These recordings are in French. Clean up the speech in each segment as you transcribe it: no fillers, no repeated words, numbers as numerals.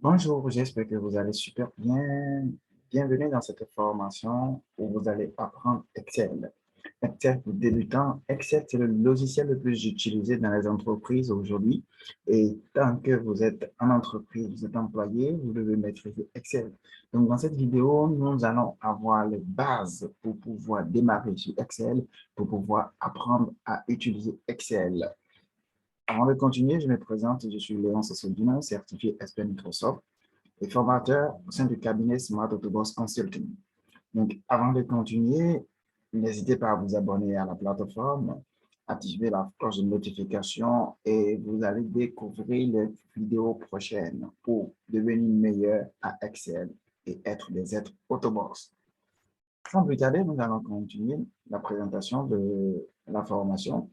Bonjour, j'espère que vous allez super bien. Bienvenue dans cette formation où vous allez apprendre Excel. Excel pour débutants. Excel, c'est le logiciel le plus utilisé dans les entreprises aujourd'hui. Et tant que vous êtes en entreprise, vous êtes employé, vous devez maîtriser Excel. Donc, dans cette vidéo, nous allons avoir les bases pour pouvoir démarrer sur Excel, pour pouvoir apprendre à utiliser Excel. Avant de continuer, je me présente, je suis Léon Sosodino, certifié expert Microsoft et formateur au sein du cabinet Smart Autobox Consulting. Donc, avant de continuer, n'hésitez pas à vous abonner à la plateforme, activer la cloche de notification et vous allez découvrir les vidéos prochaines pour devenir meilleur à Excel et être des êtres Autobox. Sans plus tarder, nous allons continuer la présentation de la formation.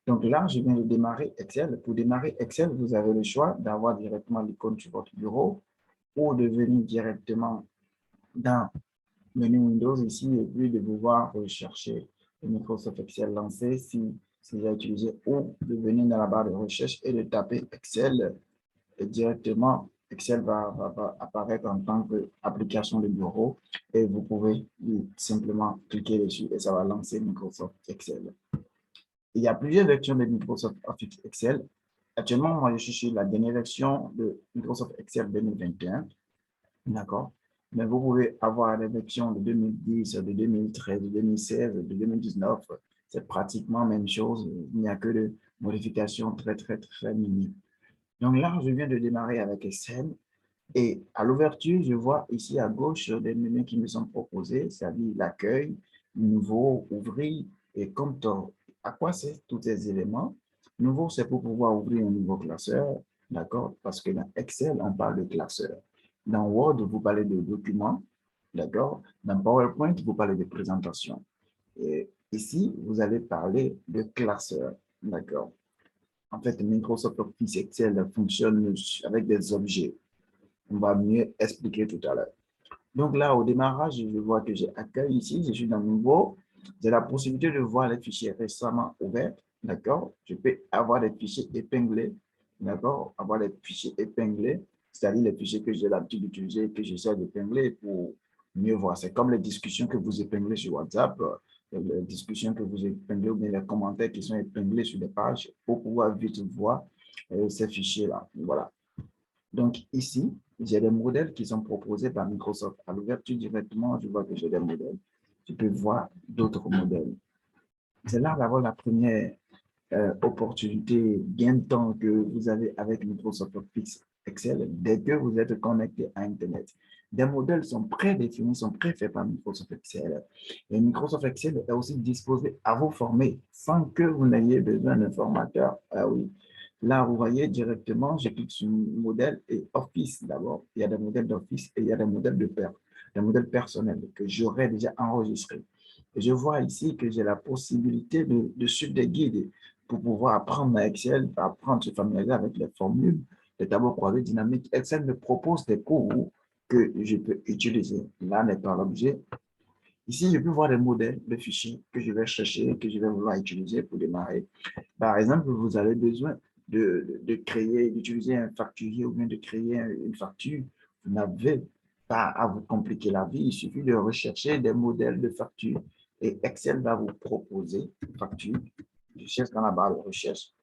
Donc là, je viens de démarrer Excel. Pour démarrer Excel, vous avez le choix d'avoir directement l'icône sur votre bureau ou de venir directement dans le menu Windows ici et puis de pouvoir rechercher le Microsoft Excel lancé si c'est déjà utilisé ou de venir dans la barre de recherche et de taper Excel et directement Excel va apparaître en tant qu'application de bureau et vous pouvez simplement cliquer dessus et ça va lancer Microsoft Excel. Il y a plusieurs versions de Microsoft Office Excel. Actuellement, moi, je suis sur la dernière version de Microsoft Excel 2021. D'accord? Mais vous pouvez avoir des versions de 2010, de 2013, de 2016, de 2019. C'est pratiquement la même chose. Il n'y a que de modifications très, très, très minimes. Donc là, je viens de démarrer avec Excel. Et à l'ouverture, je vois ici à gauche des menus qui me sont proposés, c'est-à-dire l'accueil, nouveau, ouvrir et compte. À quoi c'est tous ces éléments? Nouveau, c'est pour pouvoir ouvrir un nouveau classeur, d'accord? Parce que dans Excel, on parle de classeur. Dans Word, vous parlez de documents, d'accord? Dans PowerPoint, vous parlez de présentation. Et ici, vous allez parler de classeur, d'accord? En fait, Microsoft Office Excel fonctionne avec des objets. On va mieux expliquer tout à l'heure. Donc là, au démarrage, je vois que j'ai accueil ici, je suis dans nouveau. J'ai la possibilité de voir les fichiers récemment ouverts, d'accord? Je peux avoir des fichiers épinglés, d'accord? Avoir des fichiers épinglés, c'est-à-dire les fichiers que j'ai l'habitude d'utiliser et que j'essaie d'épingler pour mieux voir. C'est comme les discussions que vous épinglez sur WhatsApp, les discussions que vous épinglez ou bien les commentaires qui sont épinglés sur des pages pour pouvoir vite voir ces fichiers-là. Voilà. Donc ici, j'ai des modèles qui sont proposés par Microsoft. À l'ouverture directement, je vois que j'ai des modèles. Tu peux voir d'autres modèles. C'est là d'abord la première opportunité, gain de temps que vous avez avec Microsoft Office Excel dès que vous êtes connecté à Internet. Des modèles sont prédéfinis, sont préfaits par Microsoft Excel. Et Microsoft Excel est aussi disposé à vous former sans que vous n'ayez besoin d'un formateur. Ah oui. Là, vous voyez directement, je clique sur modèle et Office d'abord. Il y a des modèles d'Office et il y a des modèles des modèles personnels que j'aurais déjà enregistrés. Et je vois ici que j'ai la possibilité de suivre des guides pour pouvoir apprendre à Excel, apprendre, se familiariser avec les formules, les tableaux croisés dynamiques. Excel me propose des cours que je peux utiliser. Là n'est pas l'objet. Ici, je peux voir des modèles de fichiers que je vais chercher, que je vais vouloir utiliser pour démarrer. Par exemple, vous avez besoin de créer, d'utiliser un facturier ou bien de créer une facture. Vous n'avez pas à vous compliquer la vie. Il suffit de rechercher des modèles de facture et Excel va vous proposer une facture. Je cherche dans la barre de recherche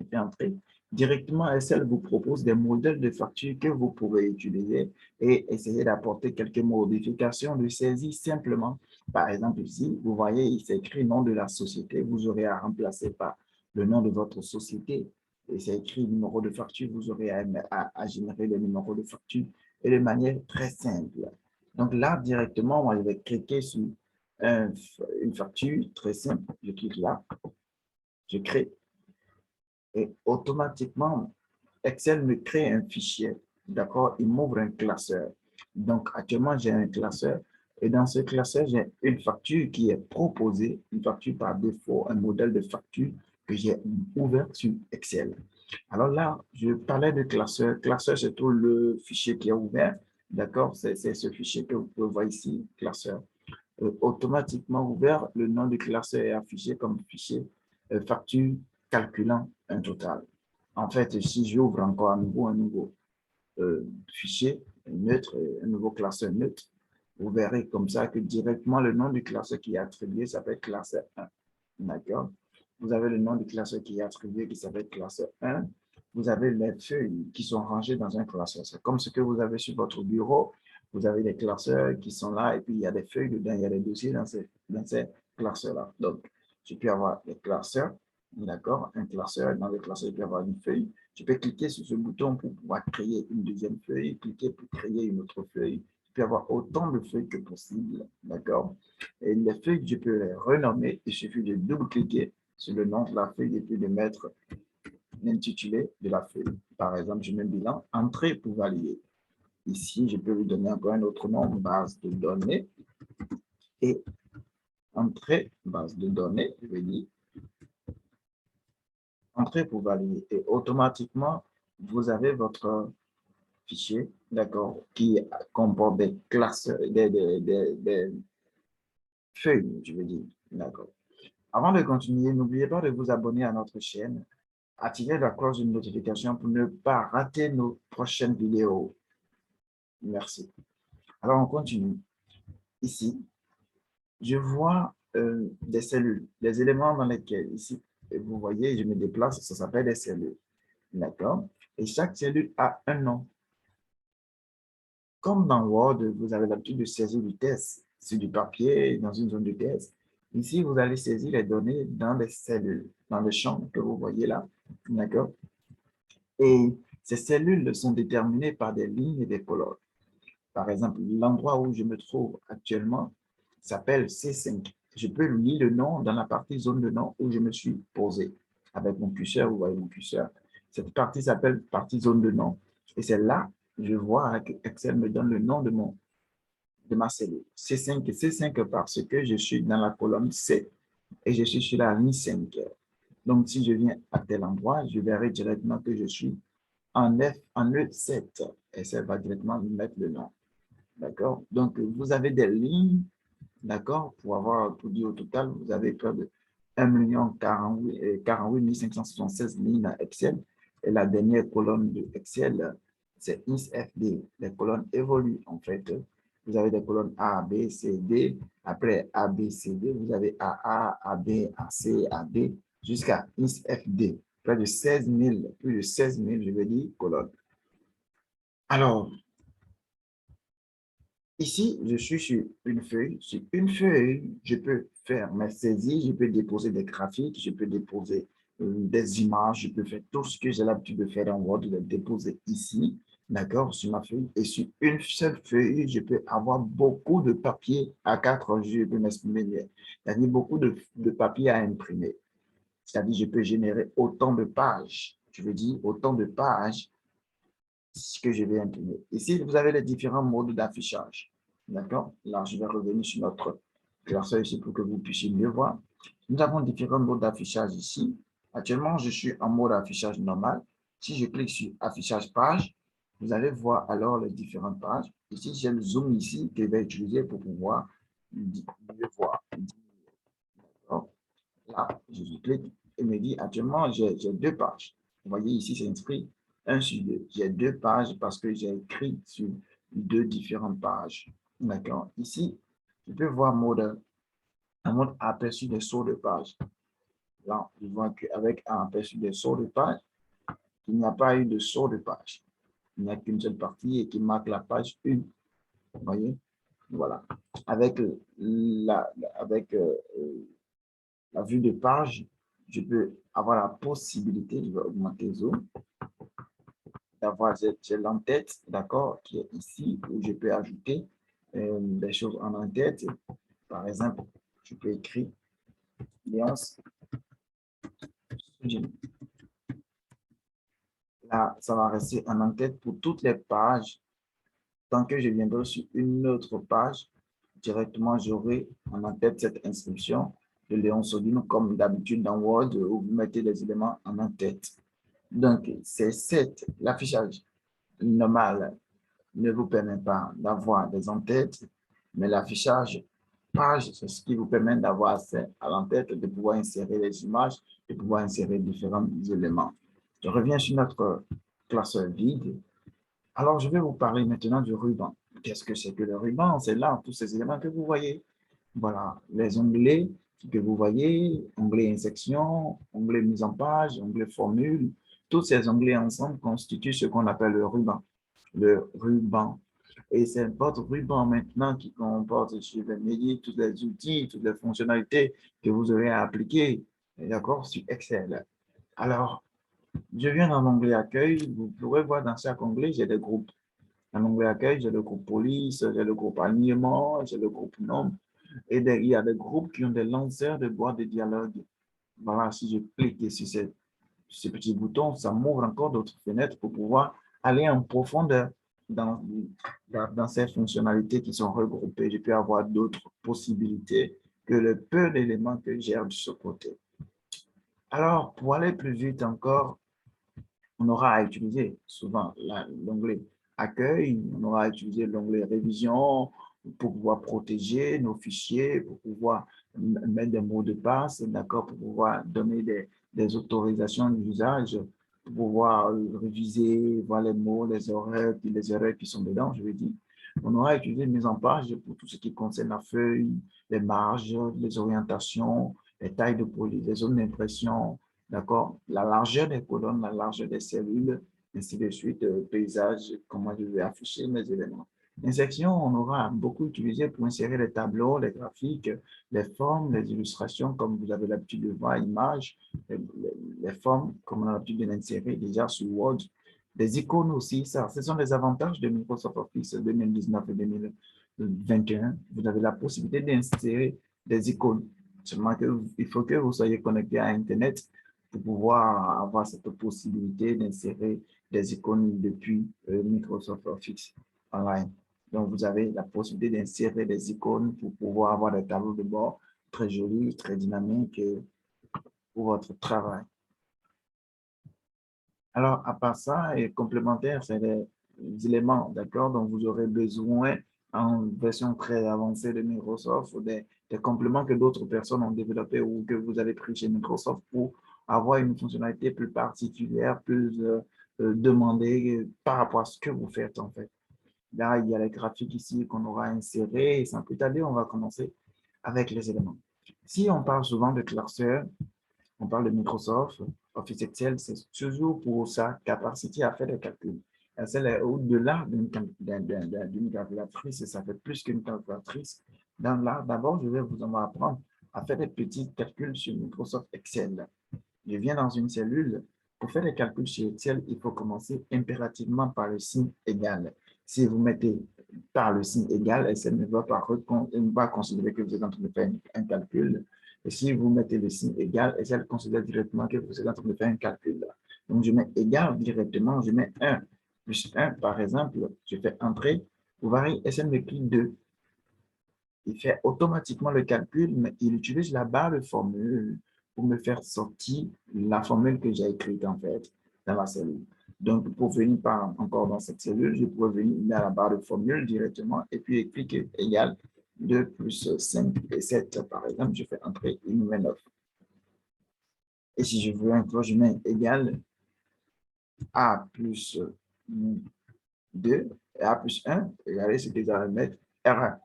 et puis entrer. Directement, Excel vous propose des modèles de facture que vous pouvez utiliser et essayer d'apporter quelques modifications de saisie simplement. Par exemple, ici, vous voyez, il s'écrit nom de la société. Vous aurez à remplacer par le nom de votre société. Et c'est écrit numéro de facture. Vous aurez à générer le numéro de facture et de manière très simple. Donc là, directement, moi, je vais cliquer sur une facture très simple. Je clique là, je crée et automatiquement, Excel me crée un fichier, d'accord? Il m'ouvre un classeur. Donc, actuellement, j'ai un classeur et dans ce classeur, j'ai une facture qui est proposée, une facture par défaut, un modèle de facture que j'ai ouvert sur Excel. Alors là, je parlais de classeur. Classeur, c'est tout le fichier qui est ouvert, d'accord? C'est ce fichier que vous pouvez voir ici, classeur. Automatiquement ouvert, le nom du classeur est affiché comme fichier facture calculant un total. En fait, si j'ouvre encore à nouveau un nouveau fichier neutre, un nouveau classeur neutre. Vous verrez comme ça que directement le nom du classeur qui est attribué s'appelle classeur 1. D'accord? Vous avez le nom du classeur qui est attribué qui s'appelle classeur 1. Vous avez les feuilles qui sont rangées dans un classeur. C'est comme ce que vous avez sur votre bureau. Vous avez des classeurs qui sont là et puis il y a des feuilles dedans, il y a des dossiers dans ces classeurs-là. Donc, je peux avoir des classeurs, d'accord? Un classeur, dans le classeur, il peut y avoir une feuille. Je peux cliquer sur ce bouton pour pouvoir créer une deuxième feuille, cliquer pour créer une autre feuille. Je peux avoir autant de feuilles que possible, d'accord? Et les feuilles, je peux les renommer. Il suffit de double-cliquer sur le nom de la feuille et puis de mettre l'intitulé de la feuille. Par exemple, je mets bilan, entrée pour valider. Ici, je peux lui donner encore un autre nom, base de données. Et entrée, base de données, je vais dire, entrée pour valider. Et automatiquement, vous avez votre fichier, d'accord, qui comporte des classes, des feuilles, je veux dire, d'accord. Avant de continuer, n'oubliez pas de vous abonner à notre chaîne, activer la cloche de notification pour ne pas rater nos prochaines vidéos. Merci. Alors, on continue. Ici, je vois des cellules, des éléments dans lesquels, ici, vous voyez, je me déplace, ça s'appelle des cellules. D'accord? Et chaque cellule a un nom. Comme dans Word, vous avez l'habitude de saisir du test sur du papier, dans une zone de test. Ici, vous allez saisir les données dans les cellules, dans le champ que vous voyez là. D'accord? Et ces cellules sont déterminées par des lignes et des colonnes. Par exemple, l'endroit où je me trouve actuellement s'appelle C5. Je peux lire le nom dans la partie zone de nom où je me suis posé. Avec mon curseur, vous voyez mon curseur. Cette partie s'appelle partie zone de nom. Et c'est là je vois que Excel me donne le nom de ma cellule. C5 et C5 parce que je suis dans la colonne C et je suis sur la ligne 5. Donc, si je viens à tel endroit, je verrai directement que je suis en E7 et ça va directement me mettre le nom. D'accord? Donc, vous avez des lignes, d'accord? Pour avoir tout dit au total, vous avez près de 1 48 576 lignes dans Excel. Et la dernière colonne de Excel, c'est ISFD. Les colonnes évoluent, en fait. Vous avez des colonnes A, B, C, D. Après A, B, C, D, vous avez AA, AB, AC, AD, jusqu'à ISFD. Près de 16 000, plus de 16 000, je veux dire, colonnes. Alors, ici, je suis sur une feuille. Sur une feuille, je peux faire mes saisies, je peux déposer des graphiques, je peux déposer des images, je peux faire tout ce que j'ai l'habitude de faire en Word, de le déposer ici, d'accord, sur ma feuille. Et sur une seule feuille, je peux avoir beaucoup de papier à 4, je peux m'exprimer bien. C'est-à-dire beaucoup de papier à imprimer. C'est-à-dire je peux générer autant de pages. Je veux dire autant de pages que je vais imprimer. Ici, vous avez les différents modes d'affichage. D'accord? Là, je vais revenir sur notre classeur ici pour que vous puissiez mieux voir. Nous avons différents modes d'affichage ici. Actuellement, je suis en mode affichage normal. Si je clique sur affichage page, vous allez voir alors les différentes pages. Ici, j'ai le zoom ici que je vais utiliser pour pouvoir mieux voir. Là, je clique et me dit actuellement, j'ai 2 pages. Vous voyez ici, c'est inscrit 1 sur 2. J'ai 2 pages parce que j'ai écrit sur 2 différentes pages. D'accord. Ici, je peux voir un mode aperçu des sauts de page. Là, je vois qu'avec un aperçu des sauts de page, il n'y a pas eu de saut de page. Il n'y a qu'une seule partie et qui marque la page 1. Vous voyez? Voilà. Avec la vue de page, je peux avoir la possibilité, je vais augmenter zoom, d'avoir l'entête, d'accord, qui est ici, où je peux ajouter des choses en en-tête. Par exemple, je peux écrire Léonce. Là, ça va rester en en-tête pour toutes les pages. Tant que je viendrai sur une autre page, directement, j'aurai en en-tête cette inscription de Léon Sodino, comme d'habitude dans Word, où vous mettez les éléments en en-tête. Donc, c'est l'affichage normal ne vous permet pas d'avoir des en-têtes, mais l'affichage page, c'est ce qui vous permet d'avoir accès à l'en-tête, de pouvoir insérer les images, de pouvoir insérer différents éléments. Je reviens sur notre classeur vide. Alors, je vais vous parler maintenant du ruban. Qu'est-ce que c'est que le ruban? C'est là tous ces éléments que vous voyez. Voilà, les onglets que vous voyez, onglet section, onglet mise en page, onglet formule, tous ces onglets ensemble constituent ce qu'on appelle le ruban. Le ruban. Et c'est votre ruban maintenant qui comporte sur les médias, tous les outils, toutes les fonctionnalités que vous aurez à appliquer, d'accord, sur Excel. Alors, je viens dans l'onglet accueil. Vous pourrez voir dans chaque onglet, j'ai des groupes. Dans l'onglet accueil, j'ai le groupe police, j'ai le groupe alignement, j'ai le groupe nombre. Et il y a des groupes qui ont des lanceurs de boîtes de dialogue. Voilà, si je clique sur ce petit bouton, ça m'ouvre encore d'autres fenêtres pour pouvoir aller en profondeur dans, dans ces fonctionnalités qui sont regroupées. Je peux avoir d'autres possibilités que le peu d'éléments que j'ai de ce côté. Alors, pour aller plus vite encore, on aura à utiliser souvent l'onglet accueil, on aura à utiliser l'onglet révision pour pouvoir protéger nos fichiers, pour pouvoir mettre des mots de passe, d'accord, pour pouvoir donner des autorisations d'usage, pour pouvoir réviser, voir les mots, les erreurs qui sont dedans, je veux dire. On aura à utiliser mise en page pour tout ce qui concerne la feuille, les marges, les orientations, les tailles de police, les zones d'impression, d'accord? La largeur des colonnes, la largeur des cellules, ainsi de suite, paysage, comment je vais afficher mes éléments. Insertion, on aura beaucoup utilisé pour insérer les tableaux, les graphiques, les formes, les illustrations, comme vous avez l'habitude de voir, images, les formes, comme on a l'habitude de l'insérer déjà sur Word. Des icônes aussi, ça, ce sont les avantages de Microsoft Office 2019 et 2021. Vous avez la possibilité d'insérer des icônes. Seulement il faut que vous soyez connecté à Internet pour pouvoir avoir cette possibilité d'insérer des icônes depuis Microsoft Office Online. Donc, vous avez la possibilité d'insérer des icônes pour pouvoir avoir des tableaux de bord très jolis, très dynamiques pour votre travail. Alors, à part ça, et complémentaire, c'est les éléments, d'accord, dont vous aurez besoin en version très avancée de Microsoft, ou des compléments que d'autres personnes ont développés ou que vous avez pris chez Microsoft pour avoir une fonctionnalité plus particulière, plus demandée par rapport à ce que vous faites, en fait. Là, il y a les graphiques ici qu'on aura insérés, et sans plus tarder, on va commencer avec les éléments. Si on parle souvent de classeur, on parle de Microsoft, Office Excel, c'est toujours pour sa capacité à faire des calculs. Excel est au-delà d'une calculatrice, et ça fait plus qu'une calculatrice. Dans là, d'abord, je vais vous en apprendre à faire des petits calculs sur Microsoft Excel. Je viens dans une cellule. Pour faire des calculs sur Excel, il faut commencer impérativement par le signe égal. Si vous mettez par le signe égal, Excel ne va pas considérer que vous êtes en train de faire un calcul. Et si vous mettez le signe égal, Excel considère directement que vous êtes en train de faire un calcul. Donc, je mets égal directement, je mets 1 plus 1, par exemple, je fais entrer. Vous voyez, Excel m'écrit 2. Il fait automatiquement le calcul, mais il utilise la barre de formule pour me faire sortir la formule que j'ai écrite en fait dans la cellule. Donc, pour venir par, encore dans cette cellule, je pourrais venir dans la barre de formule directement et puis écrire égal 2 plus 5 et 7. Par exemple, je fais entrer, il me met 9. Et si je veux encore, je mets égal A plus 2 et A plus 1. Regardez ce que je vais mettre, R1.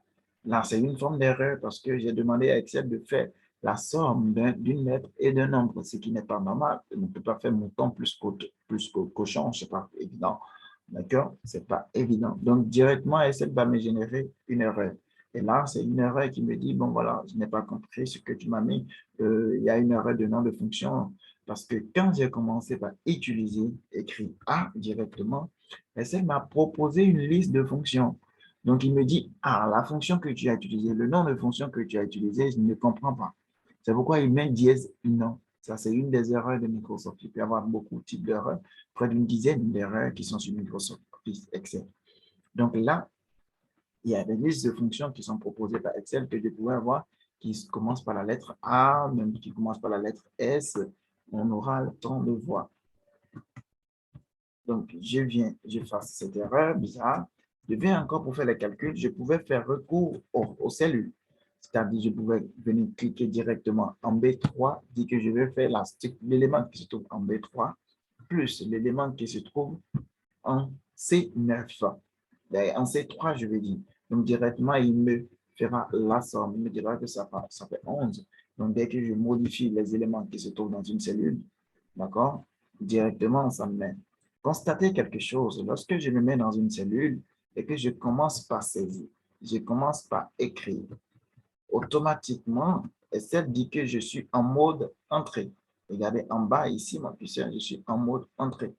Là, c'est une forme d'erreur parce que j'ai demandé à Excel de faire la somme d'une lettre et d'un nombre, ce qui n'est pas normal. Je ne peux pas faire mouton plus cochon, ce n'est pas évident. D'accord? Ce n'est pas évident. Donc, directement, Excel va me générer une erreur. Et là, c'est une erreur qui me dit, bon, voilà, je n'ai pas compris ce que tu m'as mis. Il y a une erreur de nom de fonction. Parce que quand j'ai commencé par utiliser, écrit A directement, Excel m'a proposé une liste de fonctions. Donc, il me dit, ah, la fonction que tu as utilisée, le nom de fonction que tu as utilisé, je ne comprends pas. C'est pourquoi il met dièse non. Ça, c'est une des erreurs de Microsoft. Il peut y avoir beaucoup de types d'erreurs, près d'une dizaine d'erreurs qui sont sur Microsoft Office Excel. Donc là, il y a des listes de fonctions qui sont proposées par Excel que je pouvais avoir qui commencent par la lettre A, même qui commencent par la lettre S. On aura le temps de voir. Donc, je fasse cette erreur bizarre. Je viens encore pour faire les calculs. Je pouvais faire recours aux cellules. C'est-à-dire, je pouvais venir cliquer directement en B3, dire que je vais faire l'élément qui se trouve en B3, plus l'élément qui se trouve en C9. En C3, je vais dire. Donc, directement, il me fera la somme. Il me dira que ça fait 11. Donc, dès que je modifie les éléments qui se trouvent dans une cellule, d'accord, directement, ça me met. Constatez quelque chose. Lorsque je me mets dans une cellule et que je commence par saisir, je commence par écrire, automatiquement, Excel dit que je suis en mode entrée. Regardez en bas ici, mon curseur, je suis en mode entrée.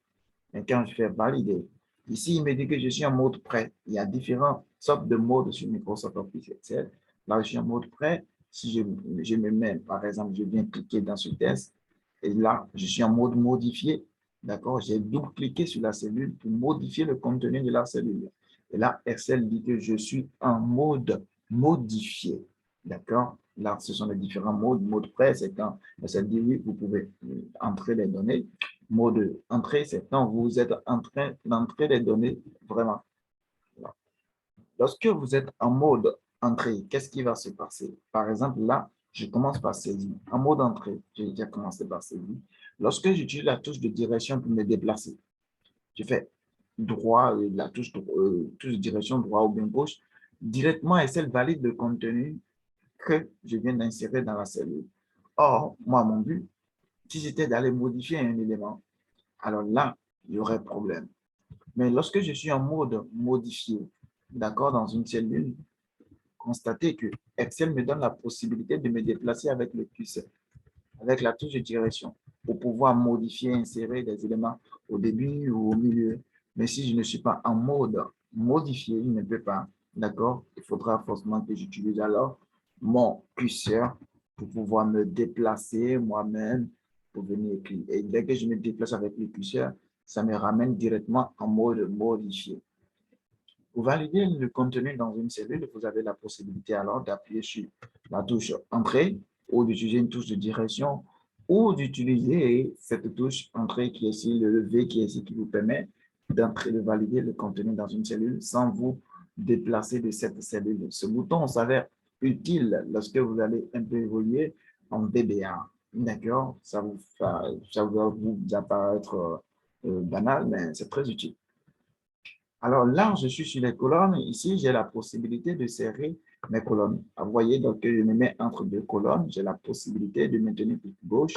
Et quand je fais valider, ici, il me dit que je suis en mode prêt. Il y a différentes sortes de modes sur Microsoft Office Excel. Là, je suis en mode prêt. Si je me mets, par exemple, je viens cliquer dans ce test. Et là, je suis en mode modifié. D'accord? J'ai double-cliqué sur la cellule pour modifier le contenu de la cellule. Et là, Excel dit que je suis en mode modifié. D'accord? Là, ce sont les différents modes. Mode prêt, c'est quand Excel dit oui, vous pouvez entrer les données. Mode entrée, c'est quand vous êtes en train d'entrer les données vraiment. Lorsque vous êtes en mode entrée, qu'est-ce qui va se passer? Par exemple, là, je commence par saisir. En mode entrée, j'ai déjà commencé par saisir. Lorsque j'utilise la touche de direction pour me déplacer, je fais droit, la touche de direction droit ou bien gauche, directement, Excel valide le contenu que je viens d'insérer dans la cellule. Or, moi, mon but, si c'était d'aller modifier un élément, alors là, il y aurait problème. Mais lorsque je suis en mode modifié, d'accord, dans une cellule, constatez que Excel me donne la possibilité de me déplacer avec le curseur, avec la touche de direction, pour pouvoir modifier, insérer des éléments au début ou au milieu. Mais si je ne suis pas en mode modifié, il ne peut pas, d'accord? Il faudra forcément que j'utilise alors mon curseur pour pouvoir me déplacer moi-même pour venir écrire. Et dès que je me déplace avec le curseur, ça me ramène directement en mode modifié. Pour valider le contenu dans une cellule, vous avez la possibilité alors d'appuyer sur la touche Entrée ou d'utiliser une touche de direction ou d'utiliser cette touche Entrée qui est ici, le V qui est ici, qui vous permet d'entrer, de valider le contenu dans une cellule sans vous déplacer de cette cellule. Ce bouton s'avère utile lorsque vous allez un peu évoluer en VBA. D'accord? Ça va vous apparaître banal, mais c'est très utile. Alors là, je suis sur les colonnes. Ici, j'ai la possibilité de serrer mes colonnes. Vous voyez, donc, je me mets entre deux colonnes. J'ai la possibilité de maintenir clic gauche.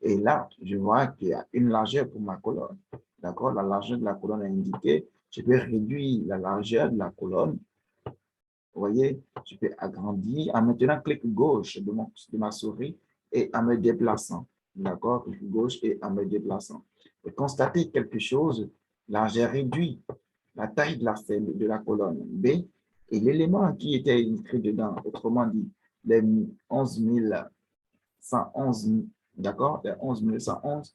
Et là, je vois qu'il y a une largeur pour ma colonne. D'accord? La largeur de la colonne est indiquée. Je peux réduire la largeur de la colonne. Vous voyez, je peux agrandir en maintenant clic gauche de ma souris et en me déplaçant. D'accord? Clic gauche et en me déplaçant. Et constatez quelque chose, là, j'ai réduit la taille de la colonne B et l'élément qui était inscrit dedans, autrement dit, les 11 111, d'accord, les 11 111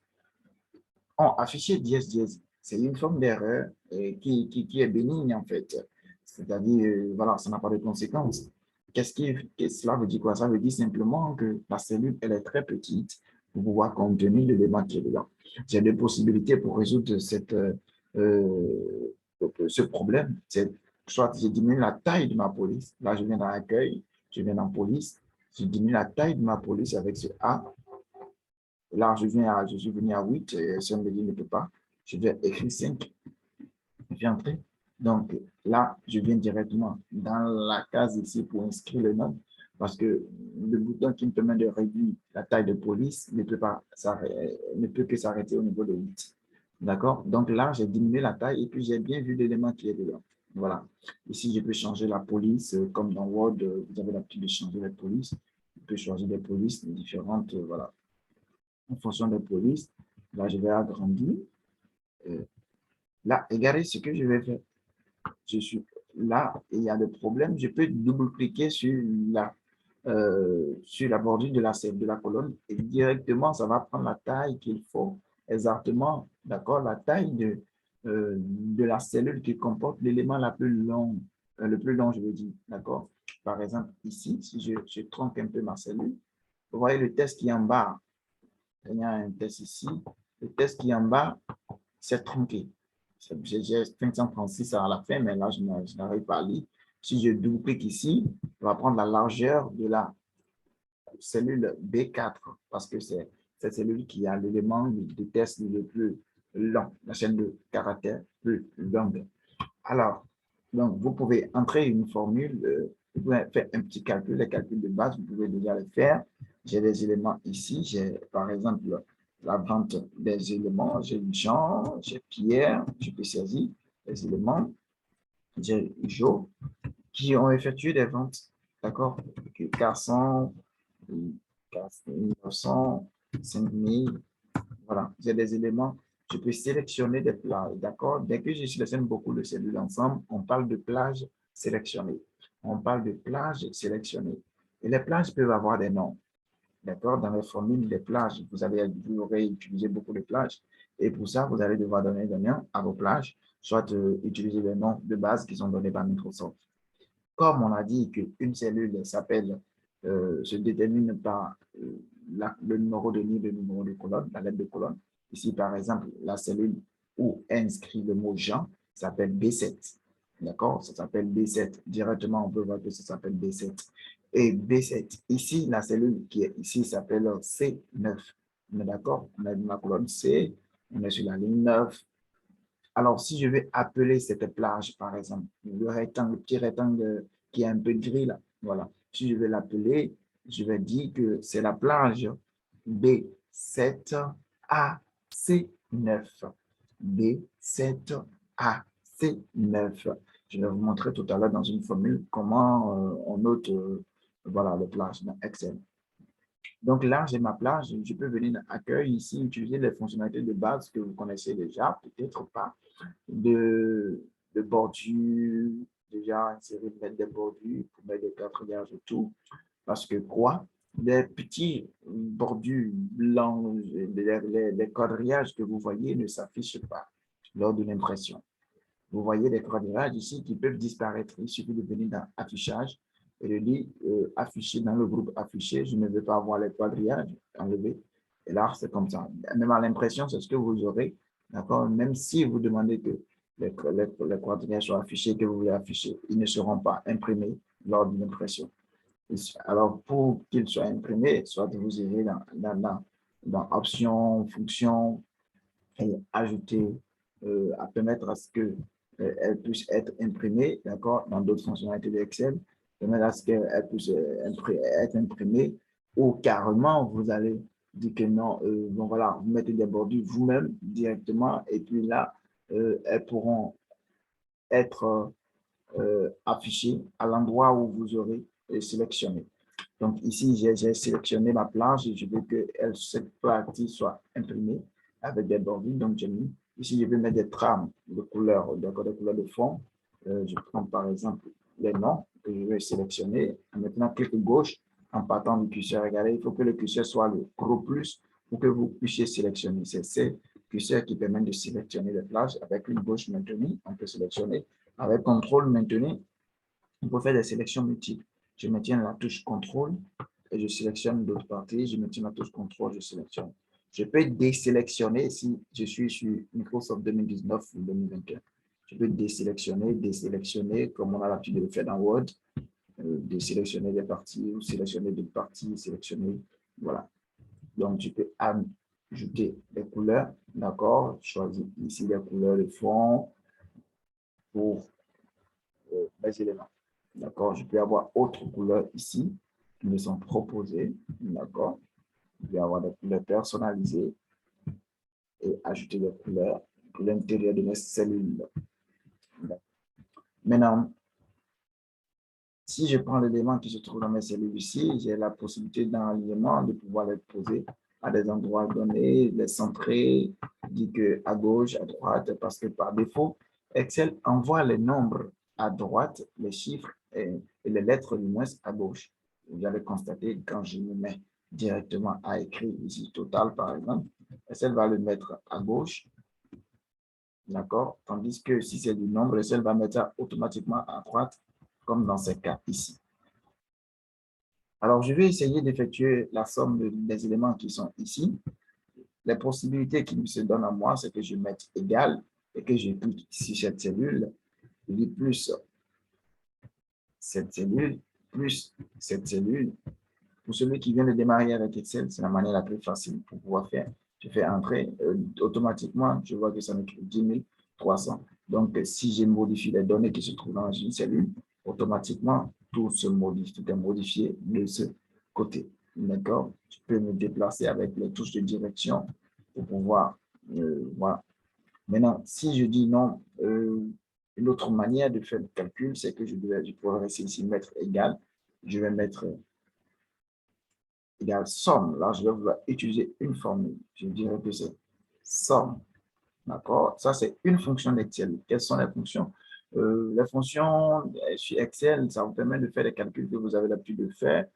ont affiché dièse dièse. C'est une forme d'erreur qui est bénigne en fait. C'est-à-dire, voilà, ça n'a pas de conséquences. Cela veut dire quoi? Ça veut dire simplement que la cellule, elle est très petite pour pouvoir contenir l'élément qui est dedans. J'ai deux possibilités pour résoudre ce problème. C'est soit je diminue la taille de ma police. Là, je viens dans l'accueil, je viens dans police. Je diminue la taille de ma police avec ce A. Là, je suis venu à 8, et ça me dit ne peut pas. Je vais écrire 5, je vais entrer. Donc là, je viens directement dans la case ici pour inscrire le nom parce que le bouton qui me permet de réduire la taille de police ne peut que s'arrêter au niveau de 8. D'accord? Donc là, j'ai diminué la taille et puis j'ai bien vu l'élément qui est dedans. Voilà. Ici, je peux changer la police. Comme dans Word, vous avez l'habitude de changer la police. Je peux choisir des polices différentes. Voilà. En fonction des polices, là, je vais agrandir. Là, regardez ce que je vais faire. Je suis là, il y a des problèmes. Je peux double-cliquer sur la bordure de la colonne et directement, ça va prendre la taille qu'il faut exactement, d'accord, la taille de la cellule qui comporte l'élément le plus long, je veux dire, d'accord. Par exemple, ici, si je tronque un peu ma cellule, vous voyez le test qui est en bas. Il y a un test ici. Le test qui est en bas, c'est tronqué. J'ai 536 à la fin, mais là, je n'arrive pas à lire. Si je double-clique ici, on va prendre la largeur de la cellule B4 parce que c'est cette cellule qui a l'élément de test long, la chaîne de caractères plus longue. Alors, donc, vous pouvez entrer une formule, vous pouvez faire un petit calcul, les calculs de base, vous pouvez déjà le faire. J'ai des éléments ici, j'ai par exemple la vente des éléments, j'ai Jean, j'ai Pierre, je peux saisir les éléments, j'ai Jo, qui ont effectué des ventes, d'accord? 400, 900, 5000, voilà, j'ai des éléments. Je peux sélectionner des plages, d'accord? Dès que je sélectionne beaucoup de cellules ensemble, on parle de plages sélectionnées. On parle de plages sélectionnées. Et les plages peuvent avoir des noms, d'accord? Dans les formules des plages, vous aurez utilisé beaucoup de plages. Et pour ça, vous allez devoir donner des noms à vos plages, soit utiliser les noms de base qui sont donnés par Microsoft. Comme on a dit qu'une cellule se détermine par le numéro de ligne, le numéro de colonne, la lettre de colonne. Ici, par exemple, la cellule où est inscrit le mot Jean s'appelle B7. D'accord? Ça s'appelle B7. Directement, on peut voir que ça s'appelle B7. Et B7, ici, la cellule qui est ici s'appelle C9. On est d'accord? On a la colonne C, on est sur la ligne 9. Alors, si je vais appeler cette plage, par exemple, le petit rectangle qui est un peu gris là, voilà. Si je vais l'appeler, je vais dire que c'est la plage B7AC9. B7AC9. Je vais vous montrer tout à l'heure dans une formule comment on note voilà, les plages dans Excel. Donc là, j'ai ma plage, je peux venir dans Accueil ici, utiliser les fonctionnalités de base que vous connaissez déjà, peut-être pas, de, de bordure, déjà insérer, mettre des bordures pour mettre des quatrillages et tout. Parce que quoi? Les petits bordures blancs, les quadrillages que vous voyez ne s'affichent pas lors de l'impression. Vous voyez les quadrillages ici qui peuvent disparaître. Il suffit de venir dans Affichage et de dire Afficher dans le groupe Afficher. Je ne veux pas avoir les quadrillages enlevés. Et là, c'est comme ça. Même à l'impression, c'est ce que vous aurez. D'accord? Même si vous demandez que les quadrillages soient affichés, que vous voulez afficher, ils ne seront pas imprimés lors de l'impression. Alors, pour qu'ils soient imprimés, soit vous irez dans Options, Fonctions, et ajouter, à permettre à ce qu'elle puisse être imprimée, d'accord, dans d'autres fonctionnalités de Excel, permettre à ce qu'elle puisse être imprimée, ou carrément, vous allez dire que non, bon voilà, vous mettez des bordures vous-même directement, et puis là, elles pourront être affichées à l'endroit où vous aurez sélectionné. Donc ici, j'ai sélectionné ma planche et je veux que cette partie soit imprimée avec des bordures. Donc j'ai mis, ici, je vais mettre des trames de couleurs, des couleurs de fond. Je prends par exemple les noms que je vais sélectionner. Maintenant, clic gauche en partant du curseur. Regardez, il faut que le curseur soit le gros plus pour que vous puissiez sélectionner. C'est ce curseur qui permet de sélectionner les plages. Avec clic gauche maintenu, on peut sélectionner. Avec contrôle maintenu, on peut faire des sélections multiples. Je maintiens la touche contrôle et je sélectionne d'autres parties. Je maintiens la touche contrôle, je sélectionne. Je peux désélectionner si je suis sur Microsoft 2019 ou 2021. Je peux désélectionner comme on a l'habitude de le faire dans Word, désélectionner des parties ou sélectionner d'autres parties, sélectionner, voilà. Donc, je peux ajouter des couleurs, d'accord? Je choisis ici les couleurs de fond pour mes éléments. D'accord, je peux avoir autre couleurs ici qui me sont proposées. D'accord, je vais avoir des couleurs personnalisées et ajouter des couleurs pour l'intérieur de mes cellules. Maintenant, si je prends l'élément qui se trouve dans mes cellules ici, j'ai la possibilité dans l'alignement de pouvoir les poser à des endroits donnés, les centrer, dire que à gauche, à droite, parce que par défaut, Excel envoie les nombres à droite, les chiffres et les lettres du moins à gauche. Vous allez constater quand je me mets directement à écrire ici total par exemple, Excel va le mettre à gauche, d'accord? Tandis que si c'est du nombre, Excel va mettre ça automatiquement à droite, comme dans ce cas ici. Alors, je vais essayer d'effectuer la somme des éléments qui sont ici. Les possibilités qui me se donnent à moi, c'est que je mette égal et que je clique sur cette cellule, je dis plus cette cellule, plus cette cellule. Pour celui qui vient de démarrer avec Excel, c'est la manière la plus facile pour pouvoir faire. Je fais entrer, automatiquement, je vois que ça m'écrit 10 300. Donc, si je modifie les données qui se trouvent dans une cellule, automatiquement, tout se modifie, tout est modifié de ce côté. D'accord? Je peux me déplacer avec les touches de direction pour pouvoir, voilà. Maintenant, si je dis non, une autre manière de faire le calcul, c'est que je pourrais essayer ici mettre égal. Je vais mettre égal somme. Là, je vais vouloir utiliser une formule. Je dirais que c'est somme. D'accord? Ça, c'est une fonction d'Excel. Quelles sont les fonctions? Les fonctions sur Excel, ça vous permet de faire les calculs que vous avez l'habitude de faire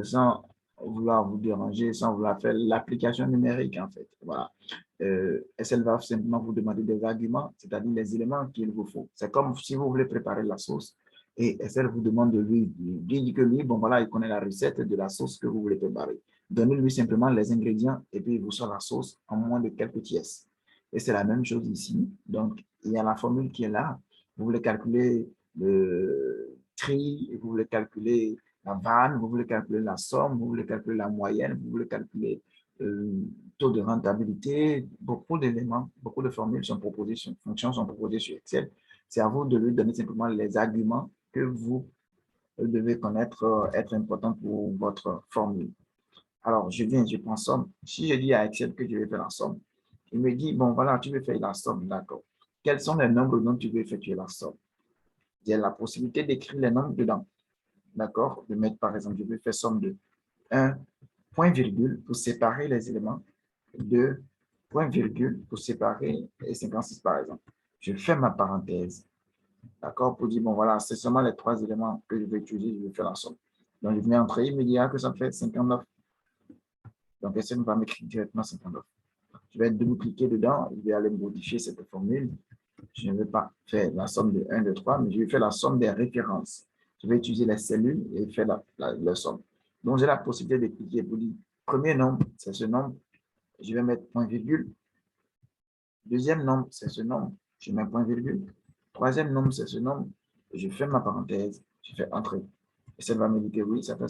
sans vouloir vous déranger, sans vouloir faire l'application numérique, en fait. Voilà. Excel va simplement vous demander des arguments, c'est-à-dire les éléments qu'il vous faut. C'est comme si vous voulez préparer la sauce et Excel vous demande de lui dire que lui, bon voilà, il connaît la recette de la sauce que vous voulez préparer. Donnez-lui simplement les ingrédients et puis il vous sort la sauce en moins de quelques pièces. Et c'est la même chose ici. Donc, il y a la formule qui est là. Vous voulez calculer le tri, vous voulez calculer la vanne, vous voulez calculer la somme, vous voulez calculer la moyenne, vous voulez calculer taux de rentabilité. Beaucoup d'éléments, beaucoup de formules sont proposées, fonctions sont proposées sur Excel. C'est à vous de lui donner simplement les arguments que vous devez connaître, être importants pour votre formule. Alors, je prends somme. Si je dis à Excel que je vais faire la somme, il me dit, bon, voilà, tu veux faire la somme, d'accord. Quels sont les nombres dont tu veux effectuer la somme? Il y a la possibilité d'écrire les nombres dedans, d'accord. De mettre, par exemple, je veux faire somme de 1, point virgule pour séparer les éléments, 2, point virgule pour séparer les 56, par exemple. Je fais ma parenthèse, d'accord, pour dire, bon, voilà, c'est seulement les 3 éléments que je vais utiliser, je vais faire la somme. Donc, je vais entrer, il me dira que ça fait 59. Donc, Excel va m'écrire directement 59. Je vais double-cliquer dedans, je vais aller modifier cette formule. Je ne vais pas faire la somme de 1, de 3, mais je vais faire la somme des références. Je vais utiliser les cellules et faire la somme. Donc, j'ai la possibilité de cliquer pour dire, premier nombre, c'est ce nombre. Je vais mettre point virgule. Deuxième nombre, c'est ce nombre. Je mets point virgule. Troisième nombre, c'est ce nombre. Je fais ma parenthèse. Je fais entrer. Et ça va me dire que oui, ça fait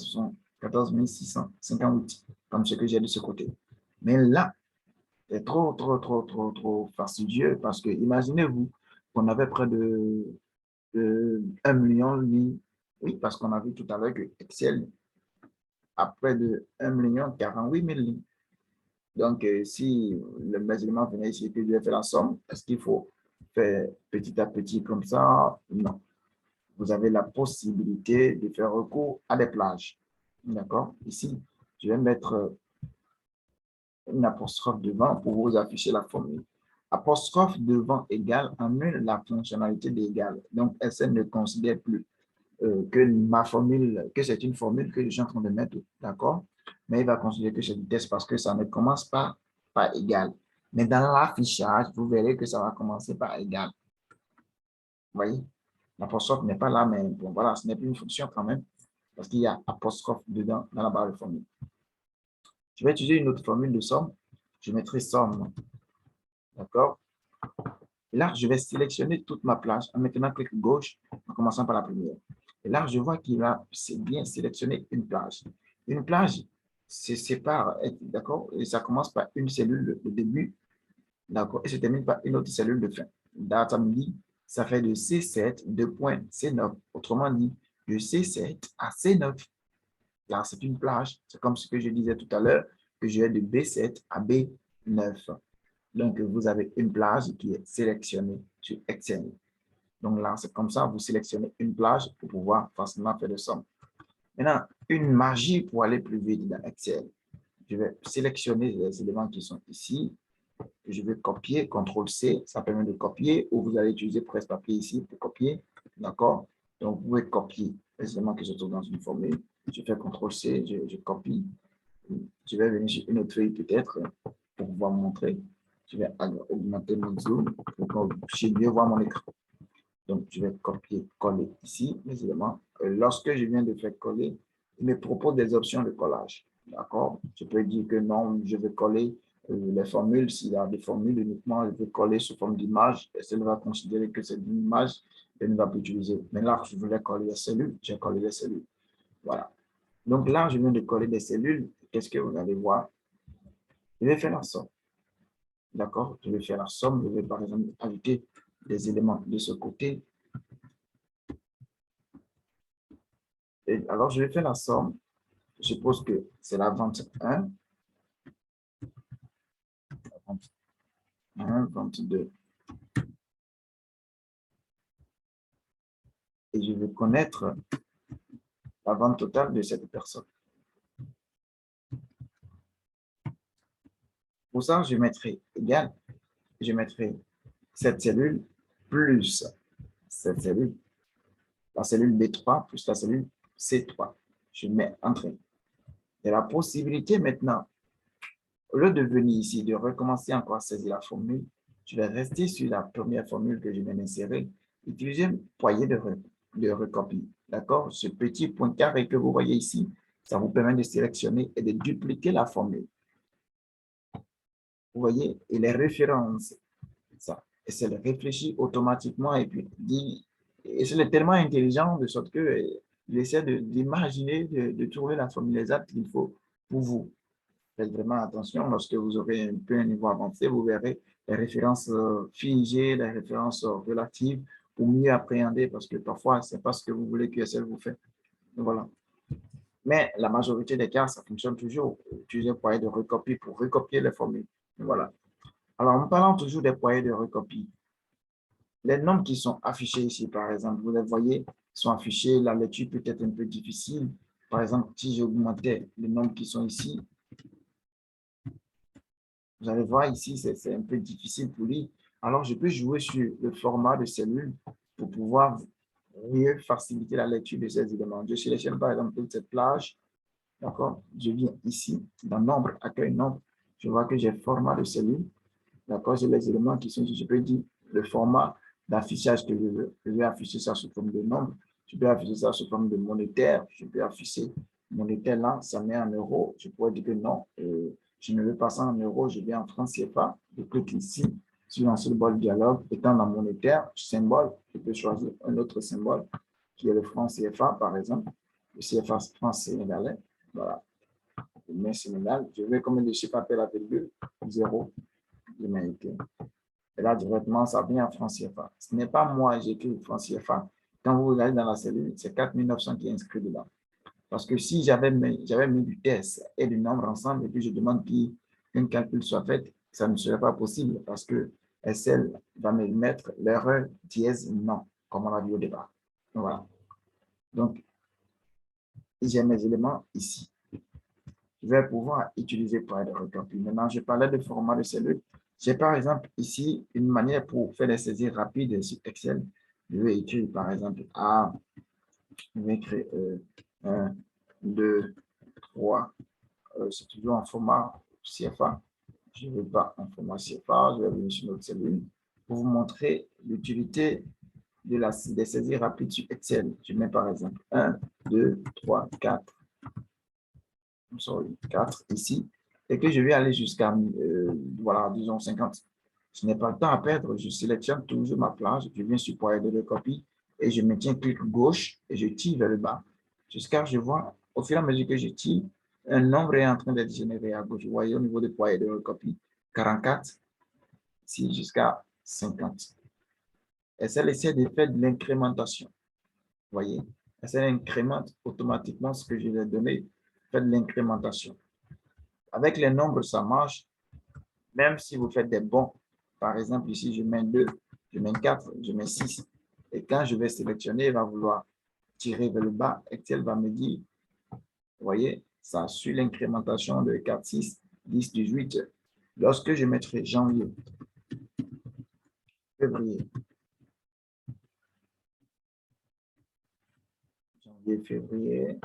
14 658, comme ce que j'ai de ce côté. Mais là, c'est trop fastidieux parce que imaginez-vous qu'on avait près de 1 million de lignes. Oui, parce qu'on a vu tout à l'heure que Excel a près de 1 million 48 000 lignes. Donc, si le musulman venait ici et que je vais faire la somme, est-ce qu'il faut faire petit à petit comme ça? Non. Vous avez la possibilité de faire recours à des plages. D'accord? Ici, je vais mettre une apostrophe devant pour vous afficher la formule. Apostrophe devant égal annule la fonctionnalité d'égal. Donc, SN ne considère plus que ma formule, que c'est une formule que je suis en train de mettre, d'accord? Mais il va considérer que c'est du test parce que ça ne commence pas par égal. Mais dans l'affichage, vous verrez que ça va commencer par égal. Vous voyez? L'apostrophe n'est pas là, mais bon, voilà, ce n'est plus une fonction quand même parce qu'il y a apostrophe dedans dans la barre de formule. Je vais utiliser une autre formule de somme. Je mettrai somme. D'accord? Et là, je vais sélectionner toute ma plage en mettant clic gauche en commençant par la première. Et là, je vois qu'il a bien sélectionné une plage. Une plage se sépare, d'accord? Et ça commence par une cellule de début, d'accord? Et se termine par une autre cellule de fin. Data me dit, ça fait de C7, 2 points, C9. Autrement dit, de C7 à C9. Là, c'est une plage. C'est comme ce que je disais tout à l'heure, que j'ai de B7 à B9. Donc, vous avez une plage qui est sélectionnée sur Excel. Donc là, c'est comme ça, vous sélectionnez une plage pour pouvoir facilement faire des sommes. Maintenant, une magie pour aller plus vite dans Excel. Je vais sélectionner les éléments qui sont ici. Je vais copier, CTRL-C, ça permet de copier, ou vous allez utiliser presse-papier ici pour copier. D'accord? Donc, vous pouvez copier les éléments qui se trouvent dans une formule. Je fais CTRL-C, je copie. Je vais venir sur une autre feuille peut-être pour pouvoir montrer. Je vais augmenter mon zoom pour que vous puissiez mieux voir mon écran. Donc, je vais copier, coller ici les éléments. Lorsque je viens de faire coller, il me propose des options de collage. D'accord? Je peux dire que non, je vais coller les formules. S'il y a des formules uniquement, je vais coller sous forme d'image. Et cela va considérer que c'est une image et ne va pas utiliser. Mais là, je voulais coller les cellules. J'ai collé les cellules. Voilà. Donc là, je viens de coller des cellules. Qu'est-ce que vous allez voir? Je vais faire la somme. D'accord? Je vais faire la somme. Je vais par exemple ajouter des éléments de ce côté. Et alors, je vais faire la somme. Je suppose que c'est la vente 1, la vente 1, vente 2. Et je vais connaître la vente totale de cette personne. Pour ça, je mettrai égal, je mettrai cette cellule plus cette cellule, la cellule B3 plus la cellule C3. Je mets entrée. Et la possibilité maintenant, au lieu de venir ici, de recommencer encore à saisir la formule, je vais rester sur la première formule que je viens d'insérer, utiliser un poignet de recopie. D'accord? Ce petit point carré que vous voyez ici, ça vous permet de sélectionner et de dupliquer la formule. Vous voyez? Et les références, ça. Et c'est réfléchi automatiquement et puis dit, et c'est tellement intelligent de sorte que il essaie d'imaginer, de trouver la formule exacte qu'il faut pour vous. Faites vraiment attention, lorsque vous aurez un peu un niveau avancé, vous verrez les références figées, les références relatives pour mieux appréhender parce que parfois, ce n'est pas ce que vous voulez que QSL vous fait. Voilà. Mais la majorité des cas, ça fonctionne toujours. Utilisez un poignet de recopie pour recopier les formules. Voilà. Alors, en parlant toujours des poignets de recopie, les nombres qui sont affichés ici, par exemple, vous les voyez, sont affichés, la lecture peut être un peu difficile. Par exemple, si j'augmentais les nombres qui sont ici, vous allez voir ici, c'est un peu difficile pour lui. Alors, je peux jouer sur le format de cellule pour pouvoir mieux faciliter la lecture de ces éléments. Je sélectionne par exemple toute cette plage. D'accord? Je viens ici, dans nombre, accueil nombre. Je vois que j'ai format de cellule. D'accord? J'ai les éléments qui sont ici. Je peux dire le format d'affichage que je veux. Je vais afficher ça sous forme de nombre. Je peux afficher ça sous forme de monétaire. Je peux afficher monétaire là, ça met en euros. Je pourrais dire que non, je ne veux pas ça en euros, je vais en francs CFA. Je clique ici sur un symbole dialogue. Étant dans monétaire, symbole, je peux choisir un autre symbole qui est le franc CFA, par exemple. Le CFA franc sénégalais. Voilà. Je mets Sénégal. Je vais comme le chiffre après la virgule, 0. Je mets OK. Et là, directement, ça vient en franc CFA. Ce n'est pas moi, j'écris franc CFA. Quand vous allez dans la cellule, c'est 4900 qui est inscrit dedans. Parce que si j'avais mis du test et du nombre ensemble et puis je demande qu'un calcul soit fait, ça ne serait pas possible parce que SL va me mettre l'erreur dièse non, comme on l'a vu au départ. Voilà. Donc, j'ai mes éléments ici. Je vais pouvoir utiliser pour être recopie. Maintenant, je parlais de format de cellule. J'ai par exemple ici une manière pour faire des saisies rapides sur Excel. Je vais écrire par exemple A, je vais écrire 1, 2, 3. C'est toujours en format CFA. Je ne veux pas en format CFA. Je vais venir sur notre cellule pour vous montrer l'utilité des saisies rapides sur Excel. Je mets par exemple 1, 2, 3, 4. Sorry, 4 ici. Et que je vais aller jusqu'à, voilà, disons 50. Je n'ai pas le temps à perdre. Je sélectionne toujours ma plage. Je viens sur poignet de copie et je maintiens clic gauche et je tire vers le bas. Jusqu'à ce que je vois, au fur et à mesure que je tire, un nombre est en train d'être généré à gauche. Vous voyez au niveau du poignet de copie, 44, ici jusqu'à 50. Et ça essaie de faire de l'incrémentation. Vous voyez, et ça incrémente automatiquement ce que je vais donner, fait de l'incrémentation. Avec les nombres, ça marche, même si vous faites des bons. Par exemple, ici, je mets 2, je mets 4, je mets 6. Et quand je vais sélectionner, il va vouloir tirer vers le bas. Excel va me dire, vous voyez, ça suit l'incrémentation de 4, 6, 10, 18. Lorsque je mettrai janvier, février, janvier, février,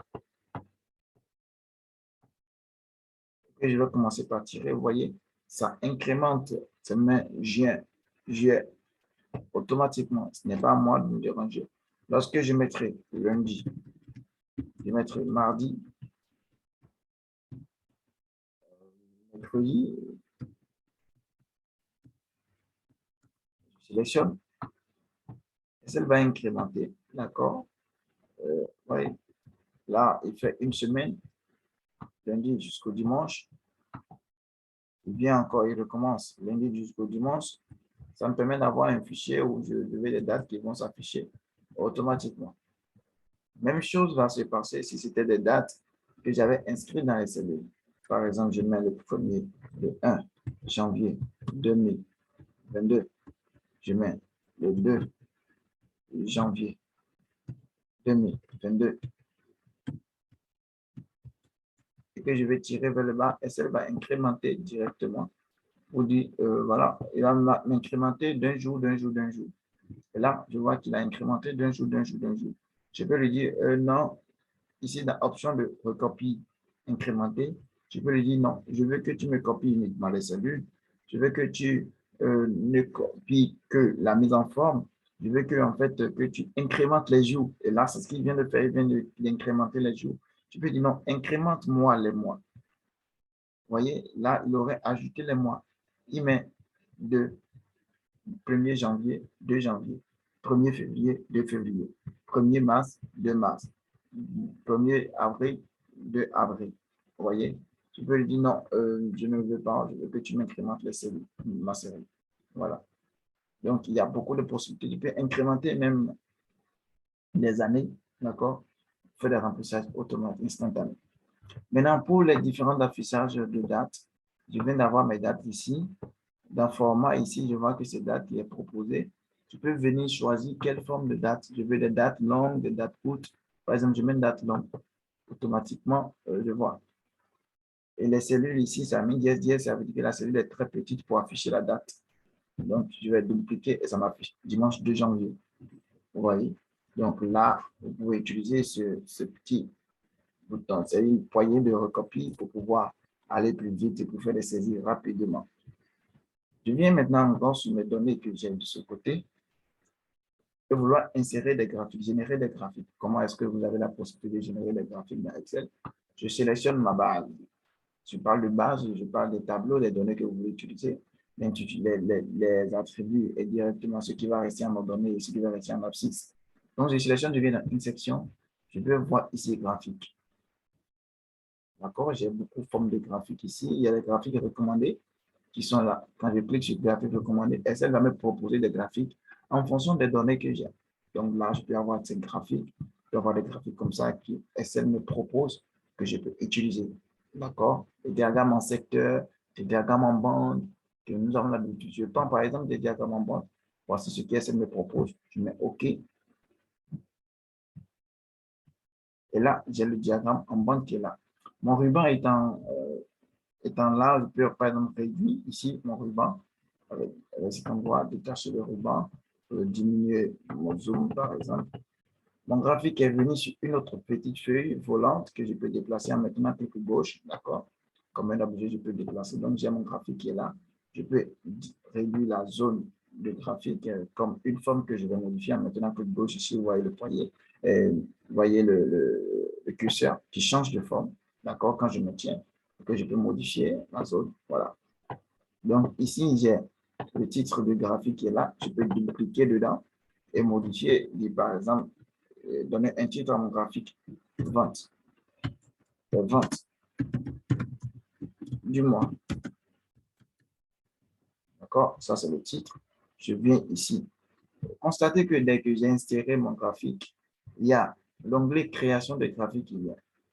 et je vais commencer par tirer, vous voyez, ça incrémente, ça met juin, juillet, automatiquement. Ce n'est pas à moi de me déranger. Lorsque je mettrai lundi, je mettrai mardi, mercredi, je sélectionne, et ça va incrémenter, d'accord? Ouais. Là, il fait une semaine, lundi jusqu'au dimanche. ou bien encore, il recommence lundi jusqu'au dimanche, ça me permet d'avoir un fichier où je vais les dates qui vont s'afficher automatiquement. Même chose va se passer si c'était des dates que j'avais inscrites dans les cellules. Par exemple, je mets le premier, le 1 janvier 2022. Je mets le 2 janvier 2022 et que je vais tirer vers le bas, et ça va incrémenter directement. Vous dites, voilà, il va m'incrémenter d'un jour, d'un jour, d'un jour. Et là, je vois qu'il a incrémenté d'un jour, d'un jour, d'un jour. Je peux lui dire, non, ici, dans l'option de recopie incrémenté, je peux lui dire, non, je veux que tu me copies uniquement les cellules. Je veux que tu ne copies que la mise en forme. Je veux que, en fait, que tu incrémentes les jours. Et là, c'est ce qu'il vient de faire, il vient d'incrémenter les jours. Tu peux dire, non, incrémente-moi les mois. Vous voyez, là, il aurait ajouté les mois. Il met de 1er janvier, 2 janvier, 1er février, 2 février, 1er mars, 2 mars, 1er avril, 2 avril. Vous voyez, tu peux lui dire non, je ne veux pas, je veux que tu m'incrémentes les cellules, ma série. Voilà. Donc, il y a beaucoup de possibilités. Tu peux incrémenter même des années, d'accord? Faire des remplissages automatiques instantanés. Maintenant, pour les différents affichages de dates, je viens d'avoir mes dates ici. Dans le format ici, je vois que c'est date qui est proposée. Tu peux venir choisir quelle forme de date. Je veux des dates longues, des dates courtes. Par exemple, je mets une date longue. Automatiquement, je vois. Et les cellules ici, ça mis 10, ça veut dire que la cellule est très petite pour afficher la date. Donc, je vais dupliquer et ça m'affiche dimanche 2 janvier. Vous voyez? Donc là, vous pouvez utiliser ce petit bouton. C'est une poignée de recopie pour pouvoir aller plus vite et pour faire des saisies rapidement. Je viens maintenant encore sur mes données que j'ai de ce côté et vouloir insérer des graphiques, générer des graphiques. Comment est-ce que vous avez la possibilité de générer des graphiques dans Excel? Je sélectionne ma base. Je parle de base, je parle des tableaux, des données que vous voulez utiliser, les attributs et directement ce qui va rester en mode données et ce qui va rester en abscisse. Donc, je sélectionne, je viens dans une section, je peux voir ici graphiques. D'accord? J'ai beaucoup de formes de graphiques ici. Il y a des graphiques recommandés qui sont là. Quand je clique sur graphique recommandé, Excel va me proposer des graphiques en fonction des données que j'ai. Donc là, je peux avoir ces graphiques. Je peux avoir des graphiques comme ça qui Excel me propose que je peux utiliser. D'accord? Des diagrammes en secteur, des diagrammes en bande que nous avons l'habitude. Je prends par exemple des diagrammes en bande. Voici ce que Excel me propose. Je mets OK. Et là, j'ai le diagramme en bande qui est là. Mon ruban étant là, je peux par exemple réduire ici mon ruban avec cet endroit, détacher le ruban, diminuer mon zoom par exemple. Mon graphique est venu sur une autre petite feuille volante que je peux déplacer en maintenant clic gauche, d'accord? Comme un objet, je peux déplacer. Donc, j'ai mon graphique qui est là. Je peux réduire la zone de graphique comme une forme que je vais modifier en maintenant clic gauche. Ici, vous voyez le foyer, vous voyez le curseur qui change de forme, d'accord? Quand je me tiens, que je peux modifier la zone, voilà. Donc, ici, j'ai le titre du graphique qui est là. Je peux cliquer dedans et modifier, par exemple, donner un titre à mon graphique, vente, vente du mois. D'accord? Ça, c'est le titre. Je viens ici. Constatez que dès que j'ai inséré mon graphique, il y a l'onglet création de graphique.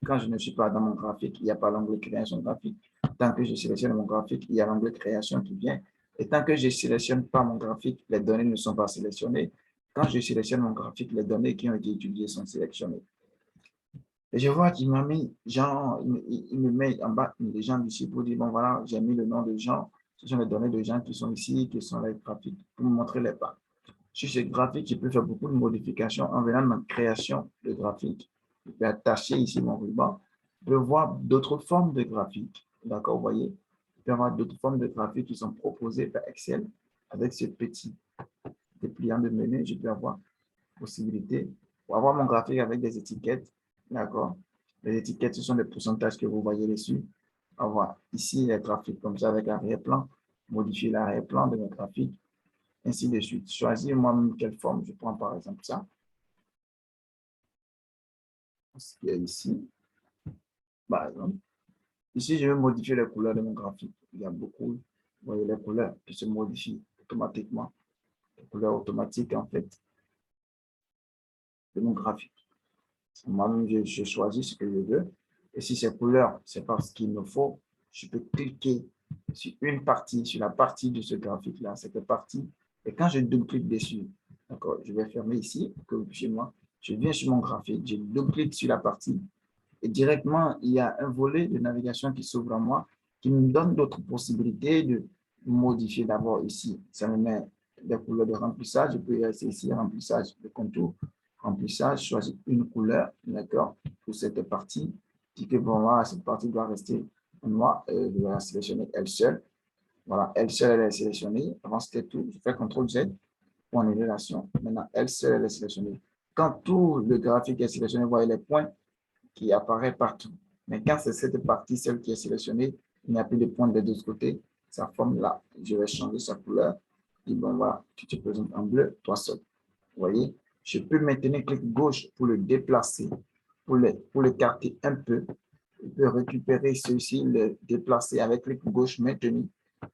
Quand je ne suis pas dans mon graphique, il n'y a pas l'onglet création de graphique. Tant que je sélectionne mon graphique, il y a l'onglet création qui vient. Et tant que je ne sélectionne pas mon graphique, les données ne sont pas sélectionnées. Quand je sélectionne mon graphique, les données qui ont été utilisées sont sélectionnées. Et je vois qu'il m'a mis Jean, il me met en bas des gens d'ici pour dire, bon voilà, j'ai mis le nom de Jean. Ce sont les données de gens qui sont ici, qui sont les graphiques, pour me montrer les pas. Sur ce graphique, je peux faire beaucoup de modifications en venant de ma création de graphique. Je peux attacher ici mon ruban. Je peux voir d'autres formes de graphiques. D'accord, vous voyez? Je peux avoir d'autres formes de graphiques qui sont proposées par Excel avec ce petit dépliant de menu. Je peux avoir possibilité pour avoir mon graphique avec des étiquettes. D'accord? Les étiquettes, ce sont les pourcentages que vous voyez dessus. Avoir ici les graphiques comme ça avec arrière-plan. Modifier l'arrière-plan de mon graphique ainsi de suite. Choisir moi-même quelle forme. Je prends par exemple ça. Ce qui est ici, par exemple. Ici, je vais modifier les couleurs de mon graphique. il y a beaucoup, vous voyez les couleurs qui se modifient automatiquement. Les couleurs automatiques, en fait, de mon graphique. Moi-même, je choisis ce que je veux. Et si ces couleurs, c'est parce qu'il me faut, je peux cliquer sur une partie, sur la partie de ce graphique-là, cette partie. Et quand je double-clique dessus, d'accord, je vais fermer ici, pour que vous puissiez voir. Je viens sur mon graphique, je double-clique sur la partie. Et directement, il y a un volet de navigation qui s'ouvre à moi, qui me donne d'autres possibilités de modifier d'abord ici. Ça me met des couleurs de remplissage. Je peux y rester ici, remplissage de contour, remplissage, choisir une couleur, d'accord, pour cette partie. Je dis que bon, voilà, cette partie doit rester noire. Je vais la sélectionner elle seule. Voilà, elle seule, elle est sélectionnée. Avant, c'était tout. Je fais CTRL-Z pour en relation. Maintenant, elle seule, elle est sélectionnée. Quand tout le graphique est sélectionné, vous voyez les points qui apparaît partout. Mais quand c'est cette partie, celle qui est sélectionnée, il n'y a plus de points des deux côtés, ça forme là. Je vais changer sa couleur. Et bon, voilà, tu te présentes en bleu, toi seul. Vous voyez, je peux maintenir clic gauche pour le déplacer, pour l'écarter un peu. Je peux récupérer ceci, le déplacer avec clic gauche maintenu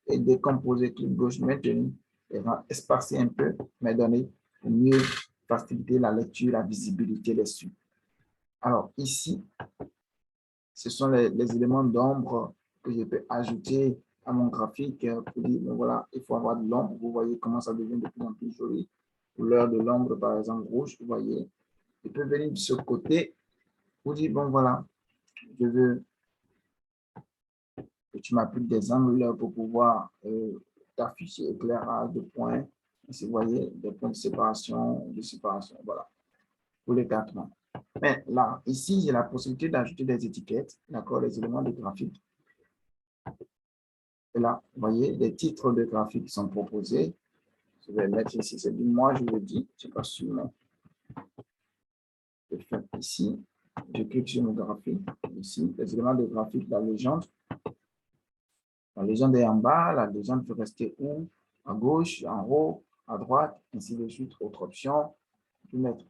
et décomposer clic gauche maintenu et espacer un peu mes données pour mieux faciliter la lecture, la visibilité des suites. Alors ici, ce sont les éléments d'ombre que je peux ajouter à mon graphique pour dire, bon, voilà, il faut avoir de l'ombre. Vous voyez comment ça devient de plus en plus joli. Couleur de l'ombre, par exemple, rouge, vous voyez. Je peux venir de ce côté pour dire, bon, voilà, je veux que tu m'appliques des angles pour pouvoir t'afficher éclairage de points. Vous voyez, des points de séparation, voilà, pour les 4 points. Mais là, ici, j'ai la possibilité d'ajouter des étiquettes, d'accord, les éléments de graphique. Et là, vous voyez, les titres de graphique sont proposés. Je vais mettre ici, c'est du moi, je le dis, je passe sur mon. Je fais ici, je clique sur mon graphique, ici, les éléments de graphique, la légende. La légende est en bas, la légende peut rester où? À gauche, en haut, à droite, ainsi de suite, autre option. Je peux mettre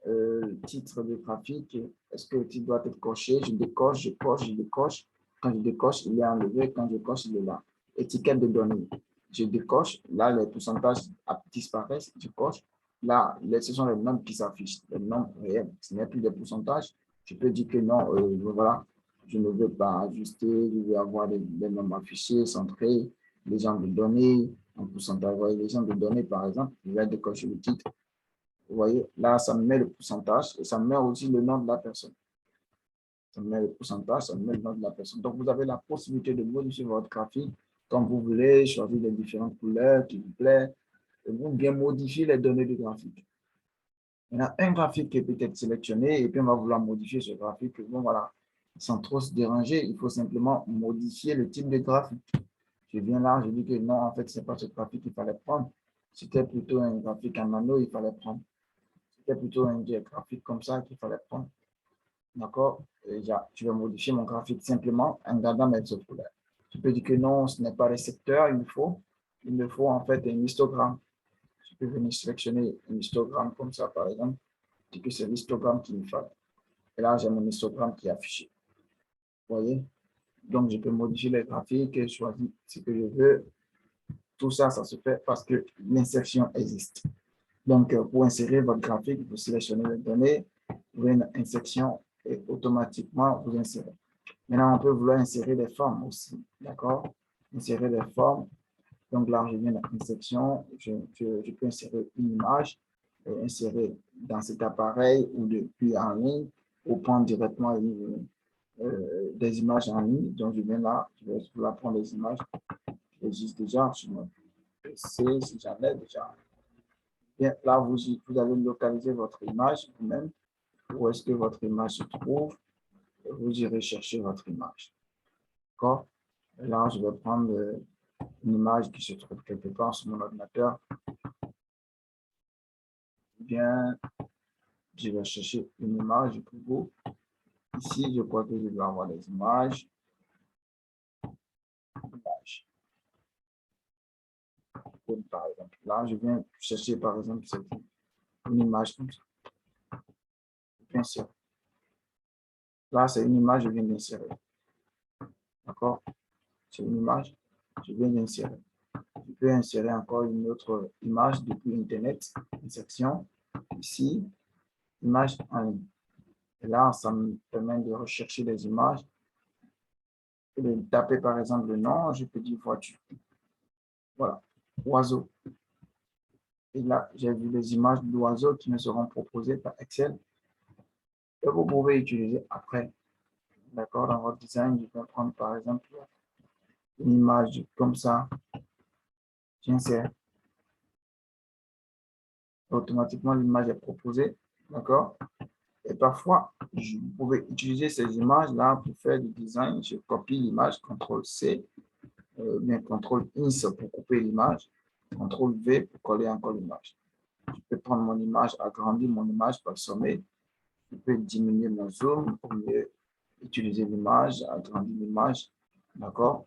le titre de graphique. Est-ce que le titre doit être coché? Je décoche, je coche, je décoche. Quand je décoche, il est enlevé. Quand je coche, il est là. Étiquette de données. Je décoche. Là, les pourcentages disparaissent. Je coche. Là, ce sont les nombres qui s'affichent, les nombres réels. Ce n'est plus des pourcentages. Je peux dire que non, voilà, je ne veux pas ajuster. Je veux avoir des nombres affichés, centrés, les gens de données, en pourcentage. Les gens de données, par exemple, je vais décocher le titre. Vous voyez, là, ça me met le pourcentage et ça me met aussi le nom de la personne. Ça me met le pourcentage, ça me met le nom de la personne. Donc, vous avez la possibilité de modifier votre graphique comme vous voulez, choisir les différentes couleurs qui vous plaisent, et vous bien modifier les données du graphique. Il y a un graphique qui est peut-être sélectionné et puis on va vouloir modifier ce graphique. Bon, voilà, sans trop se déranger, il faut simplement modifier le type de graphique. Je viens là, je dis que non, en fait, ce n'est pas ce graphique qu'il fallait prendre. C'était plutôt un graphique en anneau, il fallait prendre. C'était plutôt un graphique comme ça qu'il fallait prendre. D'accord? Déjà, je vais modifier mon graphique simplement en gardant mes autres couleurs. Je peux dire que non, ce n'est pas récepteur, il me faut en fait un histogramme. Je peux venir sélectionner un histogramme comme ça, par exemple. Je dis que c'est l'histogramme qu'il me faut. Et là, j'ai mon histogramme qui est affiché. Vous voyez? Donc, je peux modifier les graphiques, choisir ce que je veux. Tout ça, ça se fait parce que l'insertion existe. Donc, pour insérer votre graphique, vous sélectionnez les données, vous avez une insertion et automatiquement, vous insérez. Maintenant, on peut vouloir insérer des formes aussi, d'accord? Insérer des formes. Donc là, je viens dans une section, je peux insérer une image, insérer dans cet appareil ou depuis en ligne, ou prendre directement des images en ligne. Donc, je viens là, je vais vouloir prendre des images qui existent déjà sur mon PC, si j'en ai déjà. Bien, là, vous allez localiser votre image vous-même. Où est-ce que votre image se trouve? Vous irez chercher votre image. D'accord? Là, je vais prendre une image qui se trouve quelque part sur mon ordinateur. Bien, je vais chercher une image pour vous. Ici, je crois que je dois avoir des images. Par exemple, là, je viens chercher, par exemple, une image comme ça. Bien sûr. Là, c'est une image, je viens d'insérer. D'accord? C'est une image. Je viens d'insérer. Je peux insérer encore une autre image depuis Internet, une section. Ici, image en ligne. Et là, ça me permet de rechercher des images et de taper par exemple le nom. Je peux dire voiture. Voilà, oiseau. Et là, j'ai vu les images d'oiseaux qui me seront proposées par Excel. Et vous pouvez utiliser après. D'accord, dans votre design, je vais prendre par exemple une image comme ça. J'insère. Automatiquement, l'image est proposée. D'accord. Et parfois, vous pouvez utiliser ces images-là pour faire du design. Je copie l'image, CTRL-C, bien CTRL-INS pour couper l'image, CTRL-V pour coller encore l'image. Je peux prendre mon image, agrandir mon image par le sommet. Je peux diminuer mon zoom pour mieux utiliser l'image, agrandir l'image. D'accord?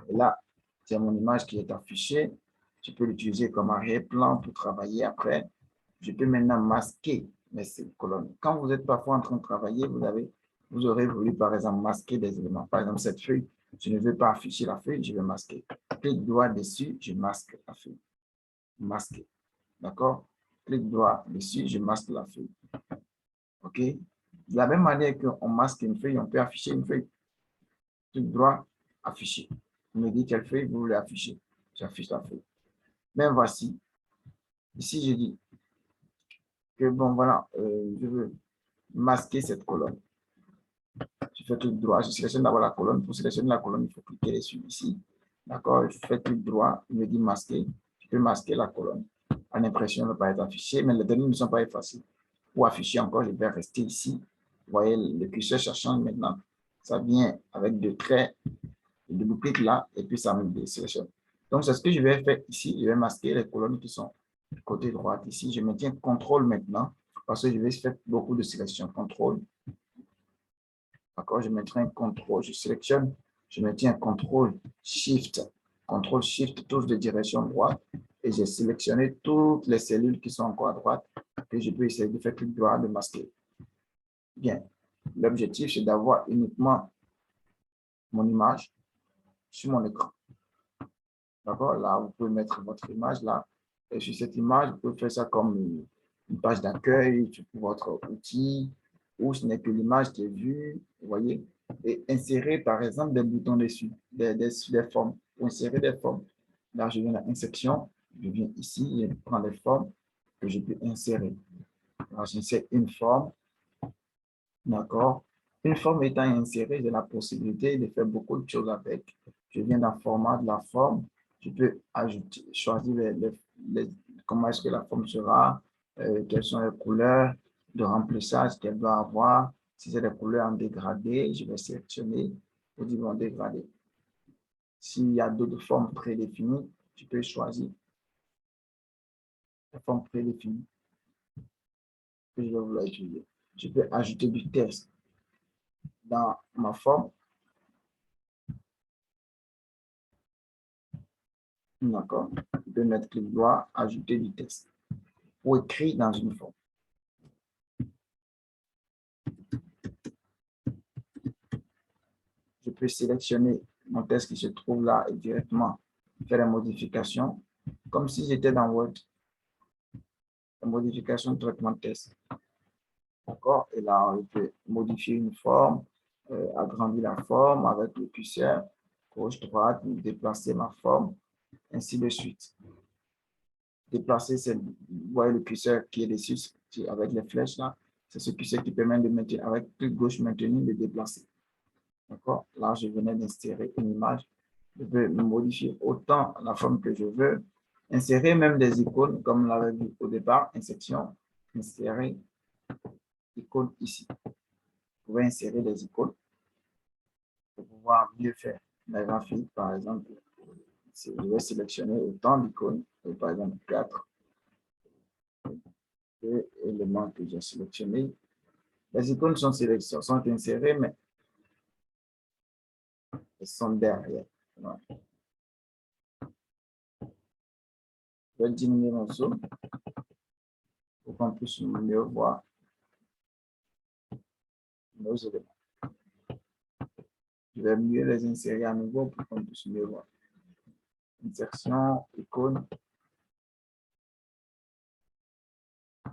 Et là, c'est mon image qui est affichée. Je peux l'utiliser comme arrière-plan pour travailler après. Je peux maintenant masquer ces colonnes. Quand vous êtes parfois en train de travailler, vous aurez voulu, par exemple, masquer des éléments. Par exemple, cette feuille, je ne veux pas afficher la feuille, je vais masquer. Clic droit dessus, je masque la feuille. Masquer. D'accord? Clic droit dessus, je masque la feuille. OK? De la même manière qu'on masque une feuille, on peut afficher une feuille. Clic droit, afficher. Vous me dites quelle feuille vous voulez afficher. J'affiche la feuille. Mais voici. Ici, je dis que, bon, voilà, je veux masquer cette colonne. Je fais clic droit, je sélectionne d'abord la colonne. Pour sélectionner la colonne, il faut cliquer dessus ici. D'accord? Je fais clic droit, il me dit masquer. Je peux masquer la colonne. En impression ne pas être affichée, mais les données ne sont pas effacées. Pour afficher encore, je vais rester ici. Vous voyez, le curseur change maintenant. Ça vient avec deux traits, je double-clique là, et puis ça me désélectionne. Donc, c'est ce que je vais faire ici. Je vais masquer les colonnes qui sont du côté droit. Ici, je maintiens CTRL maintenant, parce que je vais faire beaucoup de sélection. CTRL. D'accord, je mettrai un CTRL, je sélectionne, je maintiens CTRL, SHIFT, tous de direction droite, et j'ai sélectionné toutes les cellules qui sont encore à droite, que je peux essayer de faire clic droit, de masquer. Bien, l'objectif, c'est d'avoir uniquement mon image sur mon écran. D'accord, là, vous pouvez mettre votre image là, et sur cette image, vous pouvez faire ça comme une page d'accueil pour votre outil, ou ce n'est que l'image qui est vue, vous voyez, et insérer par exemple des boutons dessus, des formes, pour insérer des formes. Là, je viens à l'insertion, je viens ici, je prends les formes que je peux insérer. Alors, j'insère une forme, d'accord. Une forme étant insérée, j'ai la possibilité de faire beaucoup de choses avec. Je viens dans le format de la forme, je peux ajouter, choisir comment est-ce que la forme sera, quelles sont les couleurs de remplissage qu'elle doit avoir. Si c'est des couleurs en dégradé, je vais sélectionner pour dire en dégradé. S'il y a d'autres formes prédéfinies, je peux choisir la forme prédéfinie que je vais vouloir utiliser. Je peux ajouter du texte dans ma forme. D'accord. Je peux mettre clic droit, ajouter du texte ou écrit dans une forme. Je peux sélectionner mon texte qui se trouve là et directement faire la modification, comme si j'étais dans Word. La modification de traitement de texte. D'accord? Et là, on peut modifier une forme, agrandir la forme avec le curseur, gauche, droite, déplacer ma forme, ainsi de suite. Déplacer, vous voyez le curseur qui est dessus avec les flèches là, c'est ce curseur qui permet de maintenir, avec clic gauche maintenir, de déplacer. D'accord? Là, je venais d'insérer une image. Je peux modifier autant la forme que je veux. Insérer même des icônes, comme on l'avait vu au départ, insertion, insérer icône ici. Vous pouvez insérer des icônes pour pouvoir mieux faire la graphique, par exemple. Je vais sélectionner autant d'icônes, par exemple 4 éléments que j'ai sélectionnés. Les icônes sont insérées, mais elles sont derrière. Voilà. Je vais diminuer mon zoom pour qu'on puisse mieux voir nos éléments. Je vais mieux les insérer à nouveau pour qu'on puisse mieux voir. insertion, icône.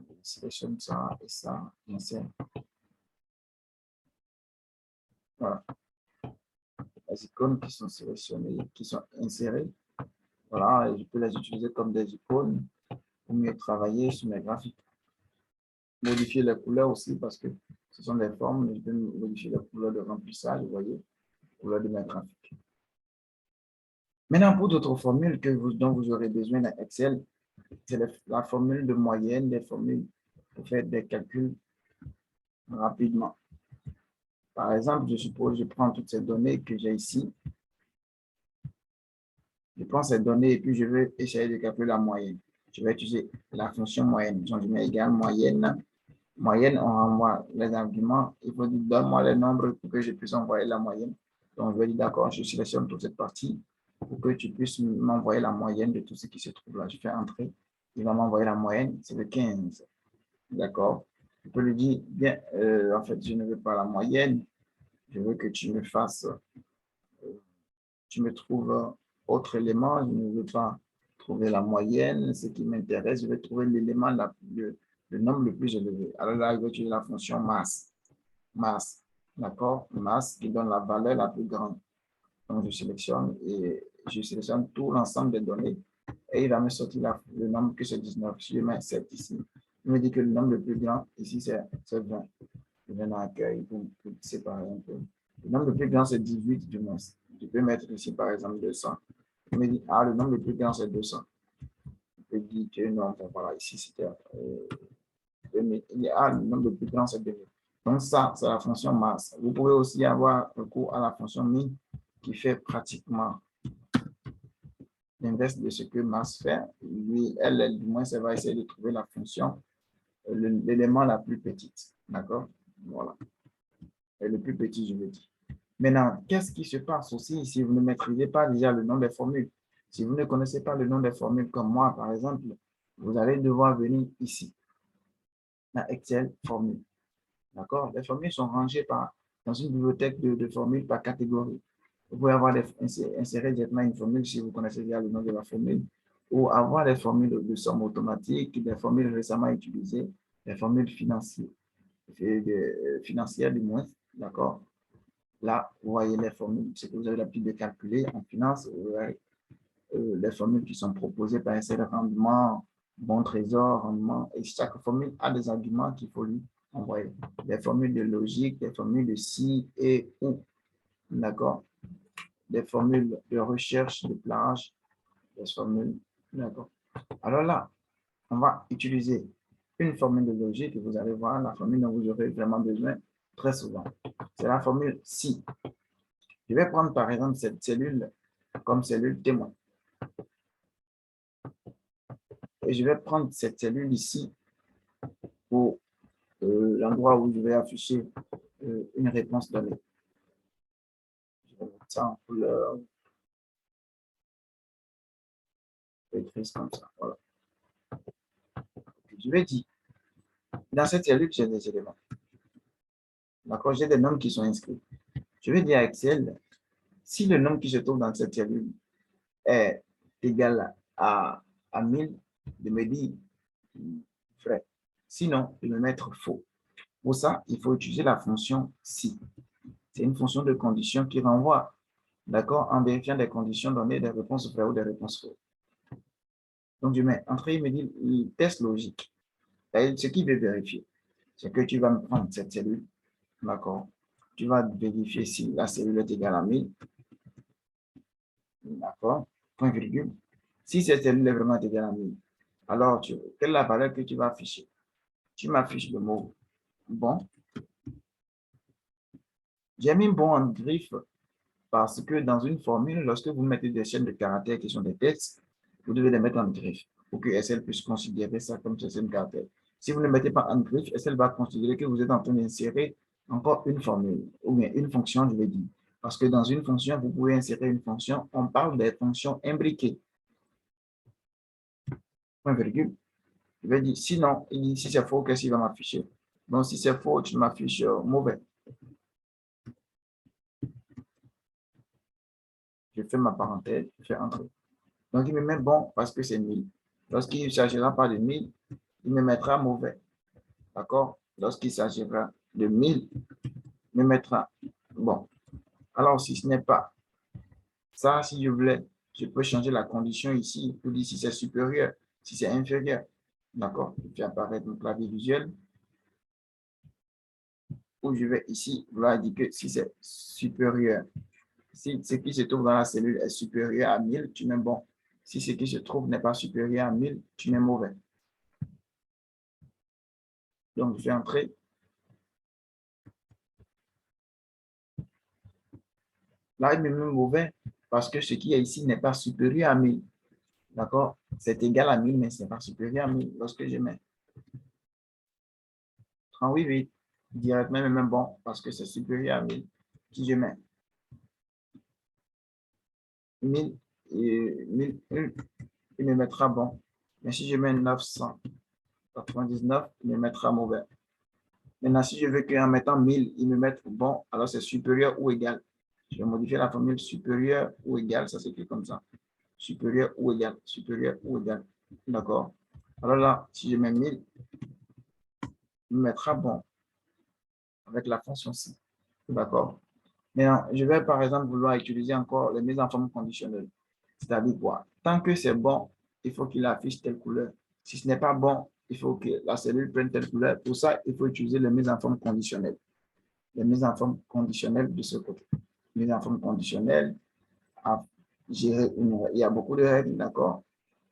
Je sélectionne ça et ça, insère. Voilà. Les icônes qui sont sélectionnées, qui sont insérées. Voilà, et je peux les utiliser comme des icônes pour mieux travailler sur mes graphiques. Modifier les couleurs aussi parce que ce sont des formes, mais je peux modifier les couleurs de remplissage, vous voyez, les couleurs de mes graphiques. Maintenant, pour d'autres formules dont vous aurez besoin dans Excel, c'est la formule de moyenne, des formules pour faire des calculs rapidement. Par exemple, je suppose, je prends toutes ces données que j'ai ici. Je prends ces données et puis je vais essayer de calculer la moyenne. Je vais utiliser la fonction moyenne. Donc, je mets égal moyenne. Moyenne, on envoie les arguments. Il faut dire, donne-moi les nombres pour que je puisse envoyer la moyenne. Donc, je vais dire, d'accord, je sélectionne toute cette partie pour que tu puisses m'envoyer la moyenne de tout ce qui se trouve là. Je fais entrer. Il va m'envoyer la moyenne, c'est le 15. D'accord? Je peux lui dire, bien, en fait, je ne veux pas la moyenne. Je veux que tu me fasses, tu me trouves autre élément. Je ne veux pas trouver la moyenne. Ce qui m'intéresse, je vais trouver l'élément, le nombre le plus élevé. Alors là, je vais utiliser la fonction masse. Masse, d'accord? Masse qui donne la valeur la plus grande. Donc, je sélectionne tout l'ensemble des données et il va me sortir le nombre que c'est 19. Si je mets 7 ici, il me dit que le nombre le plus grand ici, c'est 20. Je vais dans l'accueil pour séparer un peu. Le nombre le plus grand, c'est 18 du moins. Je peux mettre ici, par exemple, 200. Il me dit, ah, le nombre le plus grand, c'est 200. Je peux dire que non, voilà, ici, c'était 2000. Il dit, ah, le nombre le plus grand, c'est 2000. Donc, ça, c'est la fonction masse. Vous pouvez aussi avoir recours à la fonction min qui fait pratiquement l'inverse de ce que masse fait. Lui, elle, du moins, elle va essayer de trouver la fonction, l'élément la plus petite. D'accord? Voilà. Et le plus petit, je veux dire. Maintenant, qu'est-ce qui se passe aussi si vous ne maîtrisez pas déjà le nom des formules? Si vous ne connaissez pas le nom des formules comme moi, par exemple, vous allez devoir venir ici, dans Excel, formule. D'accord? Les formules sont rangées dans une bibliothèque de formules par catégorie. Vous pouvez insérer directement une formule si vous connaissez déjà le nom de la formule, ou avoir des formules de somme automatique, des formules récemment utilisées, des formules financières du moins. D'accord? Là, vous voyez les formules, ce que vous avez l'habitude de calculer en finance, les formules qui sont proposées par un rendement, bon trésor, rendement, et chaque formule a des arguments qu'il faut lui envoyer. Des formules de logique, des formules de si et ou, d'accord? Des formules de recherche, de plage, des formules, d'accord? Alors là, on va utiliser une formule de logique et vous allez voir la formule dont vous aurez vraiment besoin très souvent. C'est la formule si. Je vais prendre par exemple cette cellule comme cellule témoin. Et je vais prendre cette cellule ici pour l'endroit où je vais afficher une réponse donnée. Je vais mettre ça en couleur grise comme ça. Voilà. Je vais dire, dans cette cellule, j'ai des éléments. D'accord, j'ai des nombres qui sont inscrits. Je vais dire à Excel, si le nombre qui se trouve dans cette cellule est égal à 1000, de me dire vrai. Sinon, de me mettre faux. Pour ça, il faut utiliser la fonction si. C'est une fonction de condition qui renvoie, d'accord, en vérifiant des conditions données, des réponses vraies ou des réponses fausses. Donc, je mets entrée, il me dit le test logique. Et ce qu'il veut vérifier, c'est que tu vas me prendre cette cellule, d'accord, tu vas vérifier si la cellule est égale à 1000, d'accord, point virgule. Si cette cellule est vraiment égale à 1000, alors quelle est la valeur que tu vas afficher? Tu m'affiches le mot bon. J'ai mis bon en griffe parce que dans une formule, lorsque vous mettez des chaînes de caractères qui sont des textes, vous devez les mettre en griffe pour que SL puisse considérer ça comme chaîne de caractères. Si vous ne le mettez pas en griffe, SL va considérer que vous êtes en train d'insérer encore une formule, ou bien une fonction, je vais dire. Parce que dans une fonction, vous pouvez insérer une fonction, on parle des fonctions imbriquées. Point virgule. Je vais dire, sinon, si c'est faux, qu'est-ce qu'il va m'afficher? Donc, si c'est faux, tu m'affiches mauvais. Je fais ma parenthèse, je fais entrer. Donc, il me met bon parce que c'est 1000. Lorsqu'il ne s'agira pas de 1000, il me mettra mauvais. D'accord? Lorsqu'il s'agira de 1000, il me mettra bon. Alors, si ce n'est pas ça, si je voulais, je peux changer la condition ici pour dire si c'est supérieur, si c'est inférieur. D'accord? Je fais apparaître mon clavier visuel où je vais ici vouloir indiquer si c'est supérieur. Si ce qui se trouve dans la cellule est supérieur à 1000, tu mets bon. Si ce qui se trouve n'est pas supérieur à 1000, tu mets mauvais. Donc, je fais entrer. Là, il me met mauvais parce que ce qui est ici n'est pas supérieur à 1000. D'accord? C'est égal à 1000, mais ce n'est pas supérieur à 1000. Lorsque je mets 38, directement, même bon, parce que c'est supérieur à 1000. Si je mets 1000, et 1001, il me mettra bon. Mais si je mets 999, il me mettra mauvais. Maintenant, si je veux qu'en mettant 1000, il me mette bon, alors c'est supérieur ou égal. Je vais modifier la formule supérieur ou égal, ça s'écrit comme ça. Supérieur ou égal, supérieur ou égal. D'accord? Alors là, si je mets 1000, il me mettra bon avec la fonction ci. D'accord? Maintenant, je vais par exemple vouloir utiliser encore les mises en forme conditionnelle. C'est-à-dire quoi? Tant que c'est bon, il faut qu'il affiche telle couleur. Si ce n'est pas bon, il faut que la cellule prenne telle couleur. Pour ça, il faut utiliser les mises en forme conditionnelles. Les mises en forme conditionnelles de ce côté. Mise en forme conditionnelle, à gérer il y a beaucoup de règles, d'accord?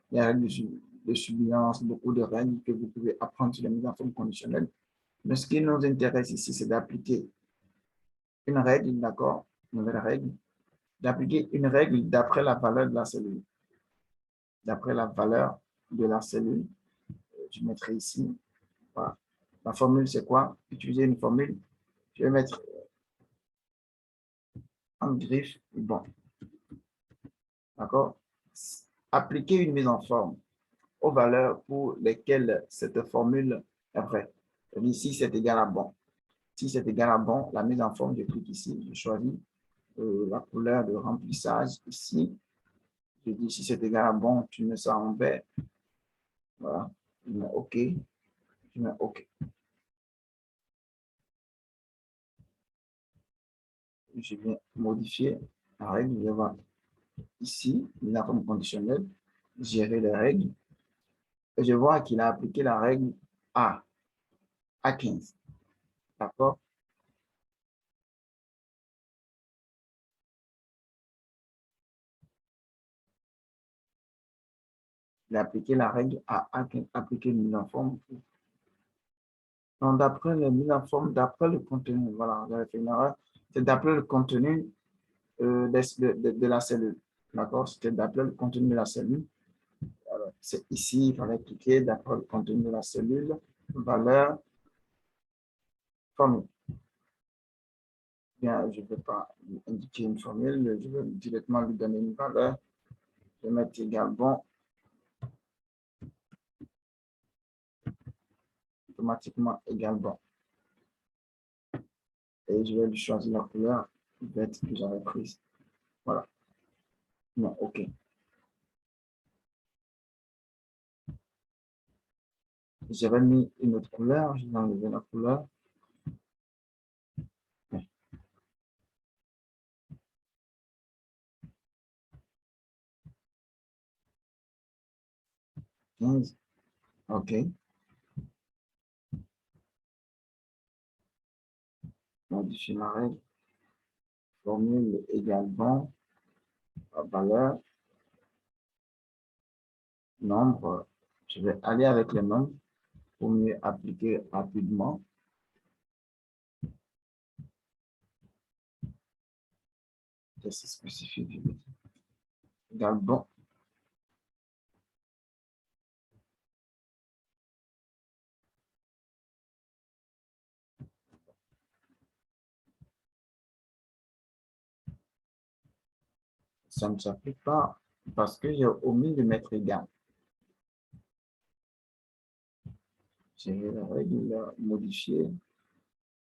Il y a règles de surveillance, beaucoup de règles que vous pouvez apprendre sur les mises en forme conditionnelles. Mais ce qui nous intéresse ici, c'est d'appliquer une règle, d'accord? Une nouvelle règle. D'appliquer une règle d'après la valeur de la cellule. D'après la valeur de la cellule, je mettrai ici. Voilà. La formule, c'est quoi? Utiliser une formule. Je vais mettre en griffe, bon. D'accord? Appliquer une mise en forme aux valeurs pour lesquelles cette formule est vraie. Si c'est égal à bon. Si c'est égal à bon, la mise en forme, je clique ici, je choisis la couleur de remplissage ici. Je dis si c'est égal à bon, tu mets ça en vert. Voilà. Je mets OK. Je mets OK. Je viens modifier la règle. Je vais voir ici, mise en forme conditionnelle, gérer les règles. Et je vois qu'il a appliqué la règle à 15. D'accord? Il a appliqué la règle à 15, appliqué une mise en forme. Donc, d'après les mises en forme, d'après le contenu, voilà, j'avais fait une erreur, c'est d'après le contenu de la cellule. D'accord? C'était d'après le contenu de la cellule. C'est ici, il fallait cliquer d'après le contenu de la cellule, valeur, formule. Bien, je ne vais pas indiquer une formule, je vais directement lui donner une valeur. Je vais mettre égal bon. Automatiquement égal bon. Et je vais lui choisir la couleur verte que j'avais prise. Voilà. Non, OK. J'avais mis une autre couleur, je vais enlever la couleur. 15. OK. Modifier ma règle. Formule égale bon. Valeur. Nombre. Je vais aller avec les nombres pour mieux appliquer rapidement. C'est spécifique. Égale bon. Ça ne s'applique pas parce que j'ai omis de mettre égal. J'ai la règle modifiée.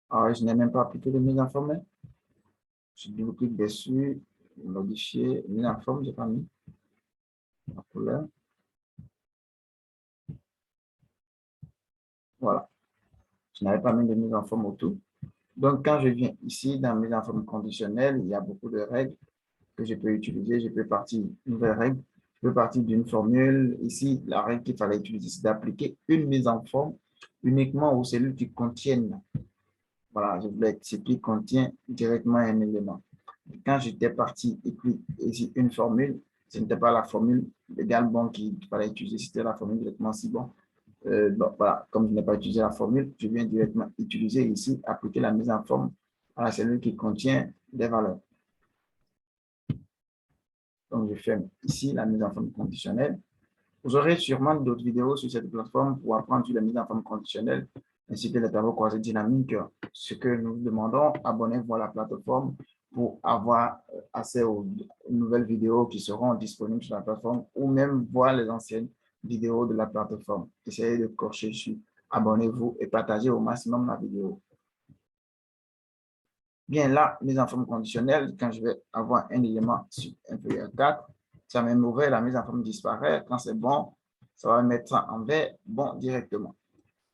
Alors, je n'ai même pas appliqué de mise en forme. Je double-clique dessus, modifier, mise en forme, j'ai pas mis. la couleur. Voilà. Je n'avais pas mis de mise en forme autour. Donc, quand je viens ici, dans mise en forme conditionnelle, il y a beaucoup de règles que je peux utiliser. Je peux partir d'une nouvelle règle. Je peux partir d'une formule. Ici, la règle qu'il fallait utiliser, c'est d'appliquer une mise en forme uniquement aux cellules qui contiennent. Voilà, je voulais ce qui contient directement un élément. Quand j'étais parti écrire ici une formule, ce n'était pas la formule légale bon qu'il fallait utiliser, c'était la formule directement si bon. Bon, voilà, comme je n'ai pas utilisé la formule, je viens directement utiliser ici, appliquer la mise en forme à la cellule qui contient des valeurs. Donc, je fais ici la mise en forme conditionnelle. Vous aurez sûrement d'autres vidéos sur cette plateforme pour apprendre sur la mise en forme conditionnelle ainsi que les tableaux croisés dynamiques. Ce que nous demandons, abonnez-vous à la plateforme pour avoir accès aux nouvelles vidéos qui seront disponibles sur la plateforme ou même voir les anciennes vidéos de la plateforme. Essayez de cocher sur abonnez-vous et partagez au maximum la vidéo. Bien, là, mise en forme conditionnelle, quand je vais avoir un élément inférieur à 4, ça va m'ouvrir, la mise en forme disparaît. Quand c'est bon, ça va mettre ça en vert, bon, directement.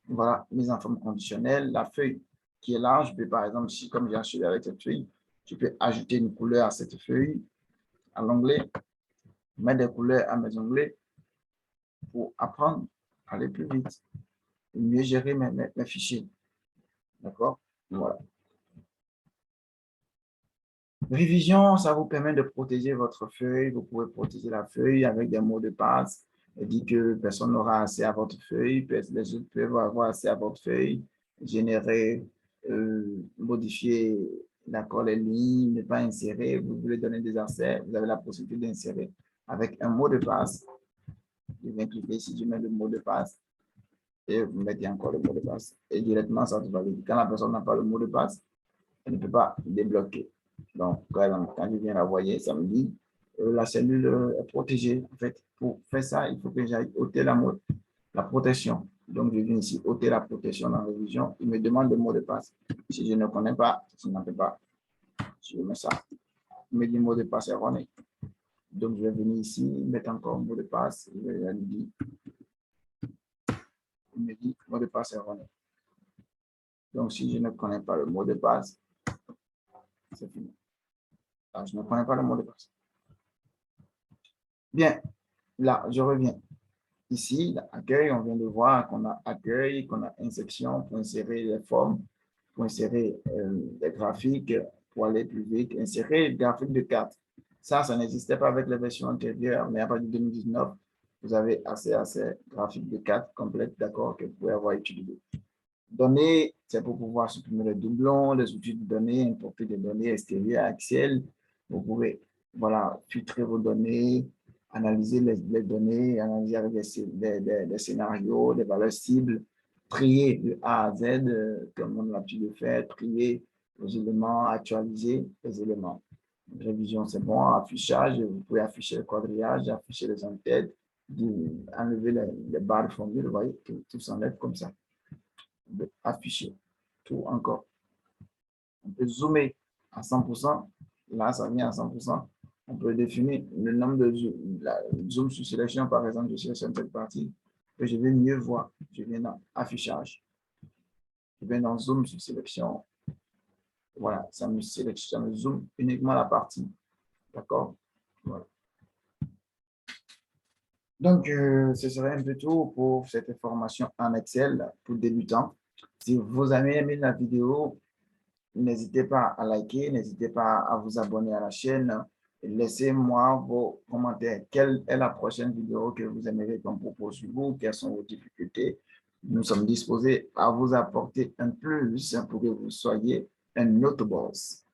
Voilà, mise en forme conditionnelle. La feuille qui est là, je peux par exemple, si comme j'ai acheté avec cette feuille, je peux ajouter une couleur à cette feuille, à l'onglet, mettre des couleurs à mes onglets pour apprendre à aller plus vite, et mieux gérer mes fichiers. D'accord? Voilà. Révision, ça vous permet de protéger votre feuille. Vous pouvez protéger la feuille avec des mots de passe. Et dit que personne n'aura accès à votre feuille, les autres peuvent avoir accès à votre feuille, générer, modifier d'accord, les lignes, ne pas insérer. Vous voulez donner des accès, vous avez la possibilité d'insérer avec un mot de passe. Je viens cliquer ici, je mets le mot de passe et vous mettez encore le mot de passe. Et directement, ça se valide. Quand la personne n'a pas le mot de passe, elle ne peut pas débloquer. Donc, quand je viens la voir, ça me dit la cellule est protégée. En fait, pour faire ça, il faut que j'aille ôter la protection. Donc, je viens ici ôter la protection dans la révision. Il me demande le mot de passe. Si je ne connais pas, je n'en peux pas. Je mets ça. Il me dit mot de passe erroné. Donc, je vais venir ici, mettre encore un mot de passe. Il me dit mot de passe erroné. Donc, si je ne connais pas le mot de passe, c'est fini. Alors, je ne connais pas le mot de passe. Bien, là, je reviens. Ici, accueil, on vient de voir qu'on a accueil, qu'on a insertion pour insérer les formes, pour insérer les graphiques, pour aller plus vite, insérer le graphique de carte. Ça n'existait pas avec les versions antérieures, mais à partir de 2019, vous avez accès à ces graphiques de cartes complètes, d'accord, que vous pouvez avoir utilisé. Données, c'est pour pouvoir supprimer les doublons, les outils de données, importer des données extérieures à Excel. Vous pouvez, voilà, filtrer vos données, analyser les données, analyser avec des scénarios, des valeurs cibles, trier de A à Z, comme on a l'habitude de faire, trier les éléments, actualiser les éléments. Révision, c'est bon. Affichage, vous pouvez afficher le quadrillage, afficher les entêtes, enlever les barres de formule, vous voyez, tout s'enlève comme ça. Afficher tout encore. On peut zoomer à 100%. Là, ça vient à 100%. On peut définir le nombre de zoom sur sélection. Par exemple, je sélectionne cette partie que je vais mieux voir. Je viens dans affichage. Je viens dans zoom sur sélection. Voilà, ça me sélectionne, ça me zoom uniquement la partie. D'accord? Voilà. Donc, ce serait un peu tout pour cette formation en Excel pour débutants. Si vous avez aimé la vidéo, n'hésitez pas à liker, n'hésitez pas à vous abonner à la chaîne. Laissez-moi vos commentaires. Quelle est la prochaine vidéo que vous aimeriez qu'on propose sur vous? Quelles sont vos difficultés? Nous sommes disposés à vous apporter un plus pour que vous soyez un autre boss.